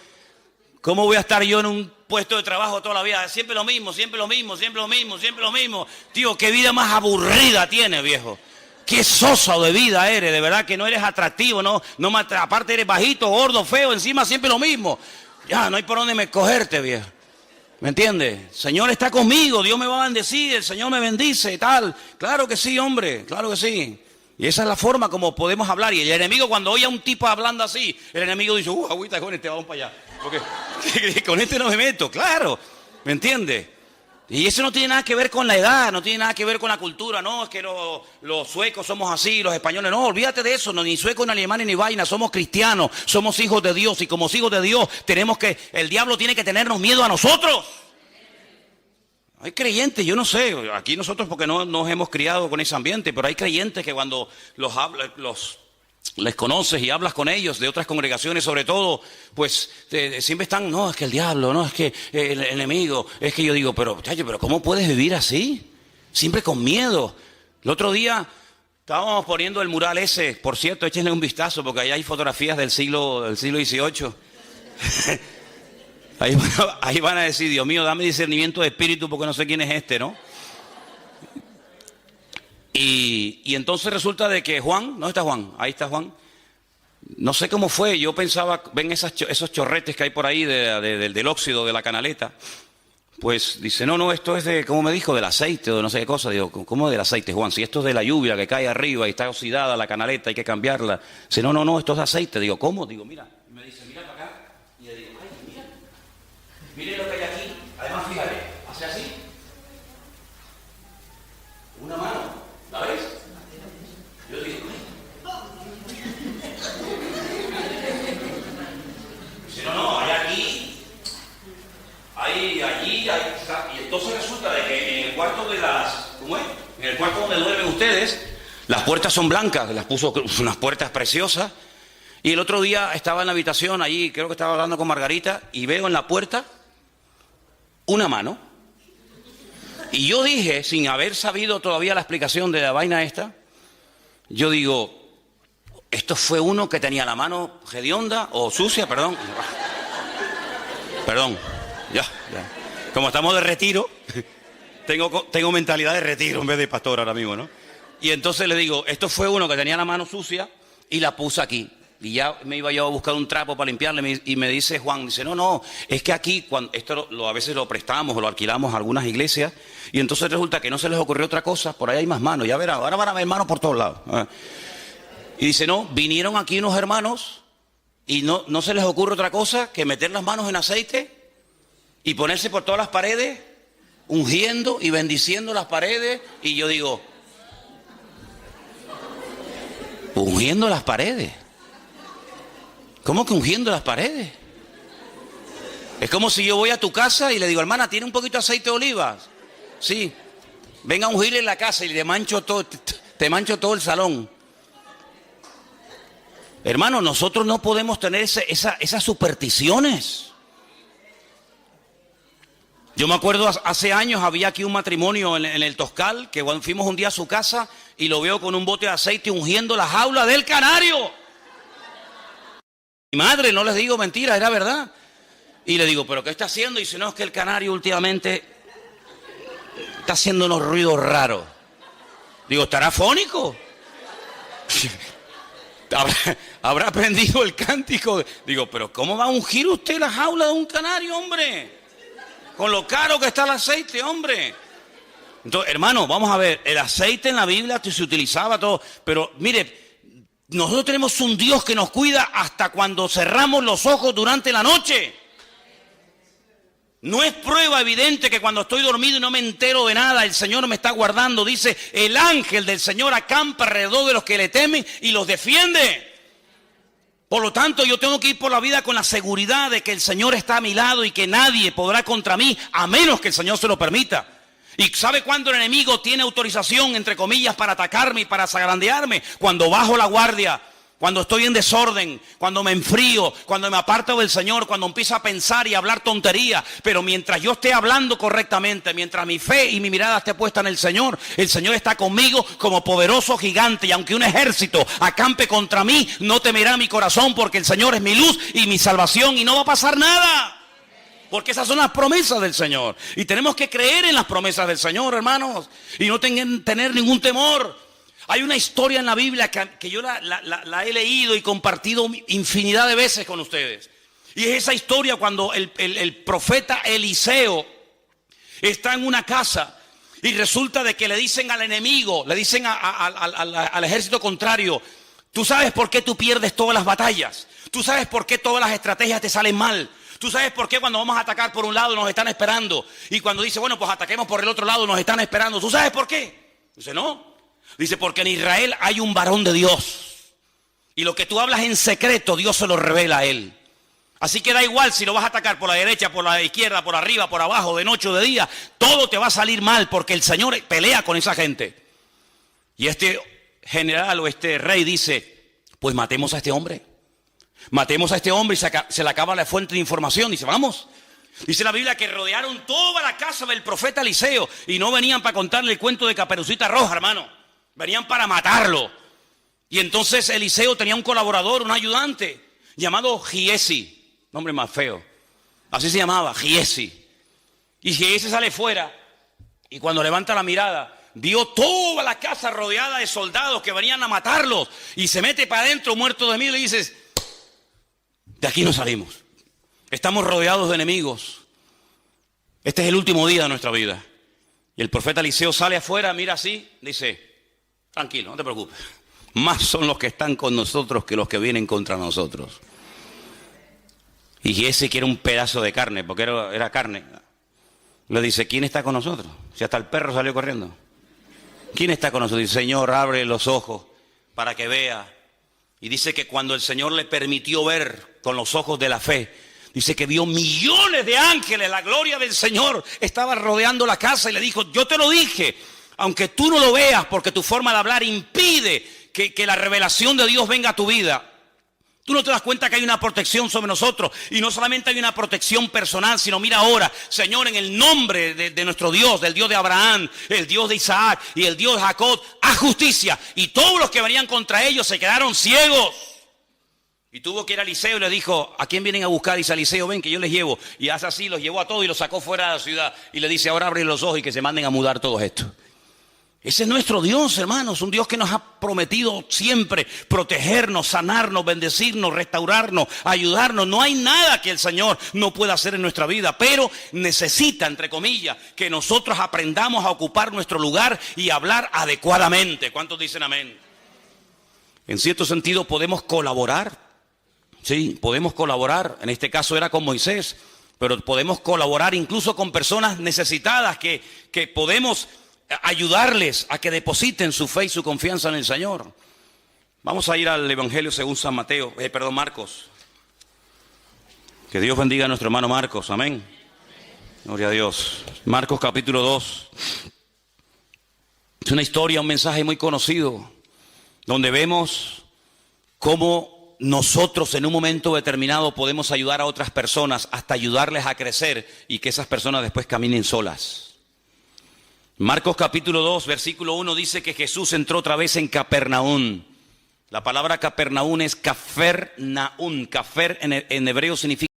¿cómo voy a estar yo en un puesto de trabajo toda la vida? Siempre lo mismo, siempre lo mismo, siempre lo mismo, siempre lo mismo. Tío, qué vida más aburrida tienes, viejo. Qué soso de vida eres, de verdad que no eres atractivo, aparte eres bajito, gordo, feo, encima siempre lo mismo. Ya, no hay por dónde me cogerte, viejo. ¿Me entiendes? El Señor está conmigo, Dios me va a bendecir, el Señor me bendice y tal. Claro que sí, hombre, claro que sí. Y esa es la forma como podemos hablar. Y el enemigo, cuando oye a un tipo hablando así, el enemigo dice, agüita con este, vamos para allá. Porque con este no me meto, claro. ¿Me entiendes? Y eso no tiene nada que ver con la edad, no tiene nada que ver con la cultura. No, es que los suecos somos así, los españoles. No, olvídate de eso, no, ni suecos, ni alemanes, ni vaina. Somos cristianos, somos hijos de Dios. Y como hijos de Dios, el diablo tiene que tenernos miedo a nosotros. Hay creyentes, yo no sé, aquí nosotros porque no nos hemos criado con ese ambiente, pero hay creyentes que cuando les conoces y hablas con ellos de otras congregaciones sobre todo, pues siempre están, no, es que el diablo, no, es que el enemigo, es que yo digo, pero ¿cómo puedes vivir así? Siempre con miedo. El otro día estábamos poniendo el mural ese, por cierto, échenle un vistazo porque ahí hay fotografías del siglo XVIII. Ahí van a decir, Dios mío, dame discernimiento de espíritu porque no sé quién es este, ¿no? Y entonces resulta de que Juan, ¿dónde está Juan? Ahí está Juan. No sé cómo fue, yo pensaba, ven esos chorretes que hay por ahí del óxido de la canaleta. Pues dice, no, esto es de, ¿cómo me dijo? Del aceite o de no sé qué cosa. Digo, ¿cómo del aceite, Juan? Si esto es de la lluvia que cae arriba y está oxidada la canaleta, hay que cambiarla. Dice, no, esto es de aceite. Digo, ¿cómo? Digo, mira. Y me dice, mira para acá. Y le digo, ay, mira. Mire lo que hay aquí. Además, fíjate, hace así. Una mano. ¿La ves? Yo digo, dice, no, hay aquí, hay allí, hay... Y entonces resulta de que en el cuarto ¿cómo es? En el cuarto donde duermen ustedes, las puertas son blancas, las puso unas puertas preciosas. Y el otro día estaba en la habitación, allí creo que estaba hablando con Margarita, y veo en la puerta una mano. Y yo dije, sin haber sabido todavía la explicación de la vaina esta, yo digo, esto fue uno que tenía la mano hedionda o sucia, perdón, ya. Como estamos de retiro, tengo mentalidad de retiro en vez de pastor ahora mismo, ¿no? Y entonces le digo, esto fue uno que tenía la mano sucia y la puse aquí. Y ya me iba yo a buscar un trapo para limpiarle y me dice Juan, dice, no, es que aquí, cuando esto a veces lo prestamos o lo alquilamos a algunas iglesias, y entonces resulta que no se les ocurrió otra cosa, por ahí hay más manos, ya verán, ahora van a ver manos por todos lados. Y dice, no, vinieron aquí unos hermanos y no se les ocurre otra cosa que meter las manos en aceite y ponerse por todas las paredes, ungiendo y bendiciendo las paredes, y yo digo, ungiendo las paredes. ¿Cómo que ungiendo las paredes? Es como si yo voy a tu casa y le digo, hermana, ¿tiene un poquito de aceite de olivas? Sí. Venga a ungirle en la casa y te mancho todo el salón. Hermano, nosotros no podemos tener esas supersticiones. Yo me acuerdo, hace años había aquí un matrimonio en el Toscal, que fuimos un día a su casa y lo veo con un bote de aceite ungiendo la jaula del canario. Mi madre, no les digo mentiras, era verdad. Y le digo, ¿pero qué está haciendo? Y dice, no, es que el canario últimamente está haciendo unos ruidos raros. Digo, ¿estará fónico? ¿Habrá aprendido el cántico? Digo, ¿pero cómo va a ungir usted la jaula de un canario, hombre? Con lo caro que está el aceite, hombre. Entonces, hermano, vamos a ver, el aceite en la Biblia se utilizaba todo, pero mire, nosotros tenemos un Dios que nos cuida hasta cuando cerramos los ojos durante la noche. No es prueba evidente que cuando estoy dormido y no me entero de nada, el Señor me está guardando. Dice, el ángel del Señor acampa alrededor de los que le temen y los defiende. Por lo tanto, yo tengo que ir por la vida con la seguridad de que el Señor está a mi lado y que nadie podrá contra mí, a menos que el Señor se lo permita. ¿Y sabe cuándo el enemigo tiene autorización, entre comillas, para atacarme y para zarandearme? Cuando bajo la guardia, cuando estoy en desorden, cuando me enfrío, cuando me aparto del Señor, cuando empiezo a pensar y a hablar tontería. Pero mientras yo esté hablando correctamente, mientras mi fe y mi mirada esté puesta en el Señor está conmigo como poderoso gigante. Y aunque un ejército acampe contra mí, no temerá mi corazón, porque el Señor es mi luz y mi salvación y no va a pasar nada. Porque esas son las promesas del Señor. Y tenemos que creer en las promesas del Señor, hermanos. Y no tener ningún temor. Hay una historia en la Biblia que yo la he leído y compartido infinidad de veces con ustedes. Y es esa historia cuando el profeta Eliseo está en una casa y resulta de que le dicen al enemigo, le dicen al ejército contrario, tú sabes por qué tú pierdes todas las batallas. Tú sabes por qué todas las estrategias te salen mal. Tú sabes por qué cuando vamos a atacar por un lado nos están esperando. Y cuando dice, bueno, pues ataquemos por el otro lado, nos están esperando. ¿Tú sabes por qué? Dice, no. Dice, porque en Israel hay un varón de Dios. Y lo que tú hablas en secreto, Dios se lo revela a él. Así que da igual si lo vas a atacar por la derecha, por la izquierda, por arriba, por abajo, de noche o de día. Todo te va a salir mal porque el Señor pelea con esa gente. Y este general o este rey dice, pues matemos a este hombre. Matemos a este hombre y se le acaba la fuente de información. Dice, vamos. Dice la Biblia que rodearon toda la casa del profeta Eliseo y no venían para contarle el cuento de Caperucita Roja, hermano. Venían para matarlo. Y entonces Eliseo tenía un colaborador, un ayudante, llamado Giesi. Nombre más feo. Así se llamaba, Giesi. Y Giesi sale fuera y cuando levanta la mirada, vio toda la casa rodeada de soldados que venían a matarlos. Y se mete para adentro muerto de miedo y dices, de aquí no salimos. Estamos rodeados de enemigos. Este es el último día de nuestra vida. Y el profeta Eliseo sale afuera, mira así, dice, tranquilo, no te preocupes. Más son los que están con nosotros que los que vienen contra nosotros. Y ese quiere un pedazo de carne, porque era carne. Le dice, ¿quién está con nosotros? Si hasta el perro salió corriendo. ¿Quién está con nosotros? Dice, Señor, abre los ojos para que vea. Y dice que cuando el Señor le permitió ver con los ojos de la fe, dice que vio millones de ángeles, la gloria del Señor estaba rodeando la casa y le dijo, yo te lo dije, aunque tú no lo veas porque tu forma de hablar impide que la revelación de Dios venga a tu vida. Tú no te das cuenta que hay una protección sobre nosotros y no solamente hay una protección personal, sino mira ahora, Señor, en el nombre de nuestro Dios, del Dios de Abraham, el Dios de Isaac y el Dios de Jacob, haz justicia. Y todos los que venían contra ellos se quedaron ciegos. Y tuvo que ir a Eliseo y le dijo, ¿a quién vienen a buscar? Dice Eliseo, ven que yo les llevo. Y hace así, los llevó a todos y los sacó fuera de la ciudad. Y le dice, ahora abre los ojos y que se manden a mudar todos estos. Ese es nuestro Dios, hermanos, un Dios que nos ha prometido siempre protegernos, sanarnos, bendecirnos, restaurarnos, ayudarnos. No hay nada que el Señor no pueda hacer en nuestra vida, pero necesita, entre comillas, que nosotros aprendamos a ocupar nuestro lugar y hablar adecuadamente. ¿Cuántos dicen amén? En cierto sentido podemos colaborar, sí, podemos colaborar. En este caso era con Moisés, pero podemos colaborar incluso con personas necesitadas que podemos ayudarles a que depositen su fe y su confianza en el Señor. Vamos a ir al Evangelio según San Marcos. Que Dios bendiga a nuestro hermano Marcos, amén. Gloria a Dios. Marcos capítulo 2. Es una historia, un mensaje muy conocido, donde vemos cómo nosotros en un momento determinado podemos ayudar a otras personas, hasta ayudarles a crecer y que esas personas después caminen solas. Marcos capítulo 2, versículo 1 dice que Jesús entró otra vez en Capernaum. La palabra Capernaum es Cafernaum. Cafer en hebreo significa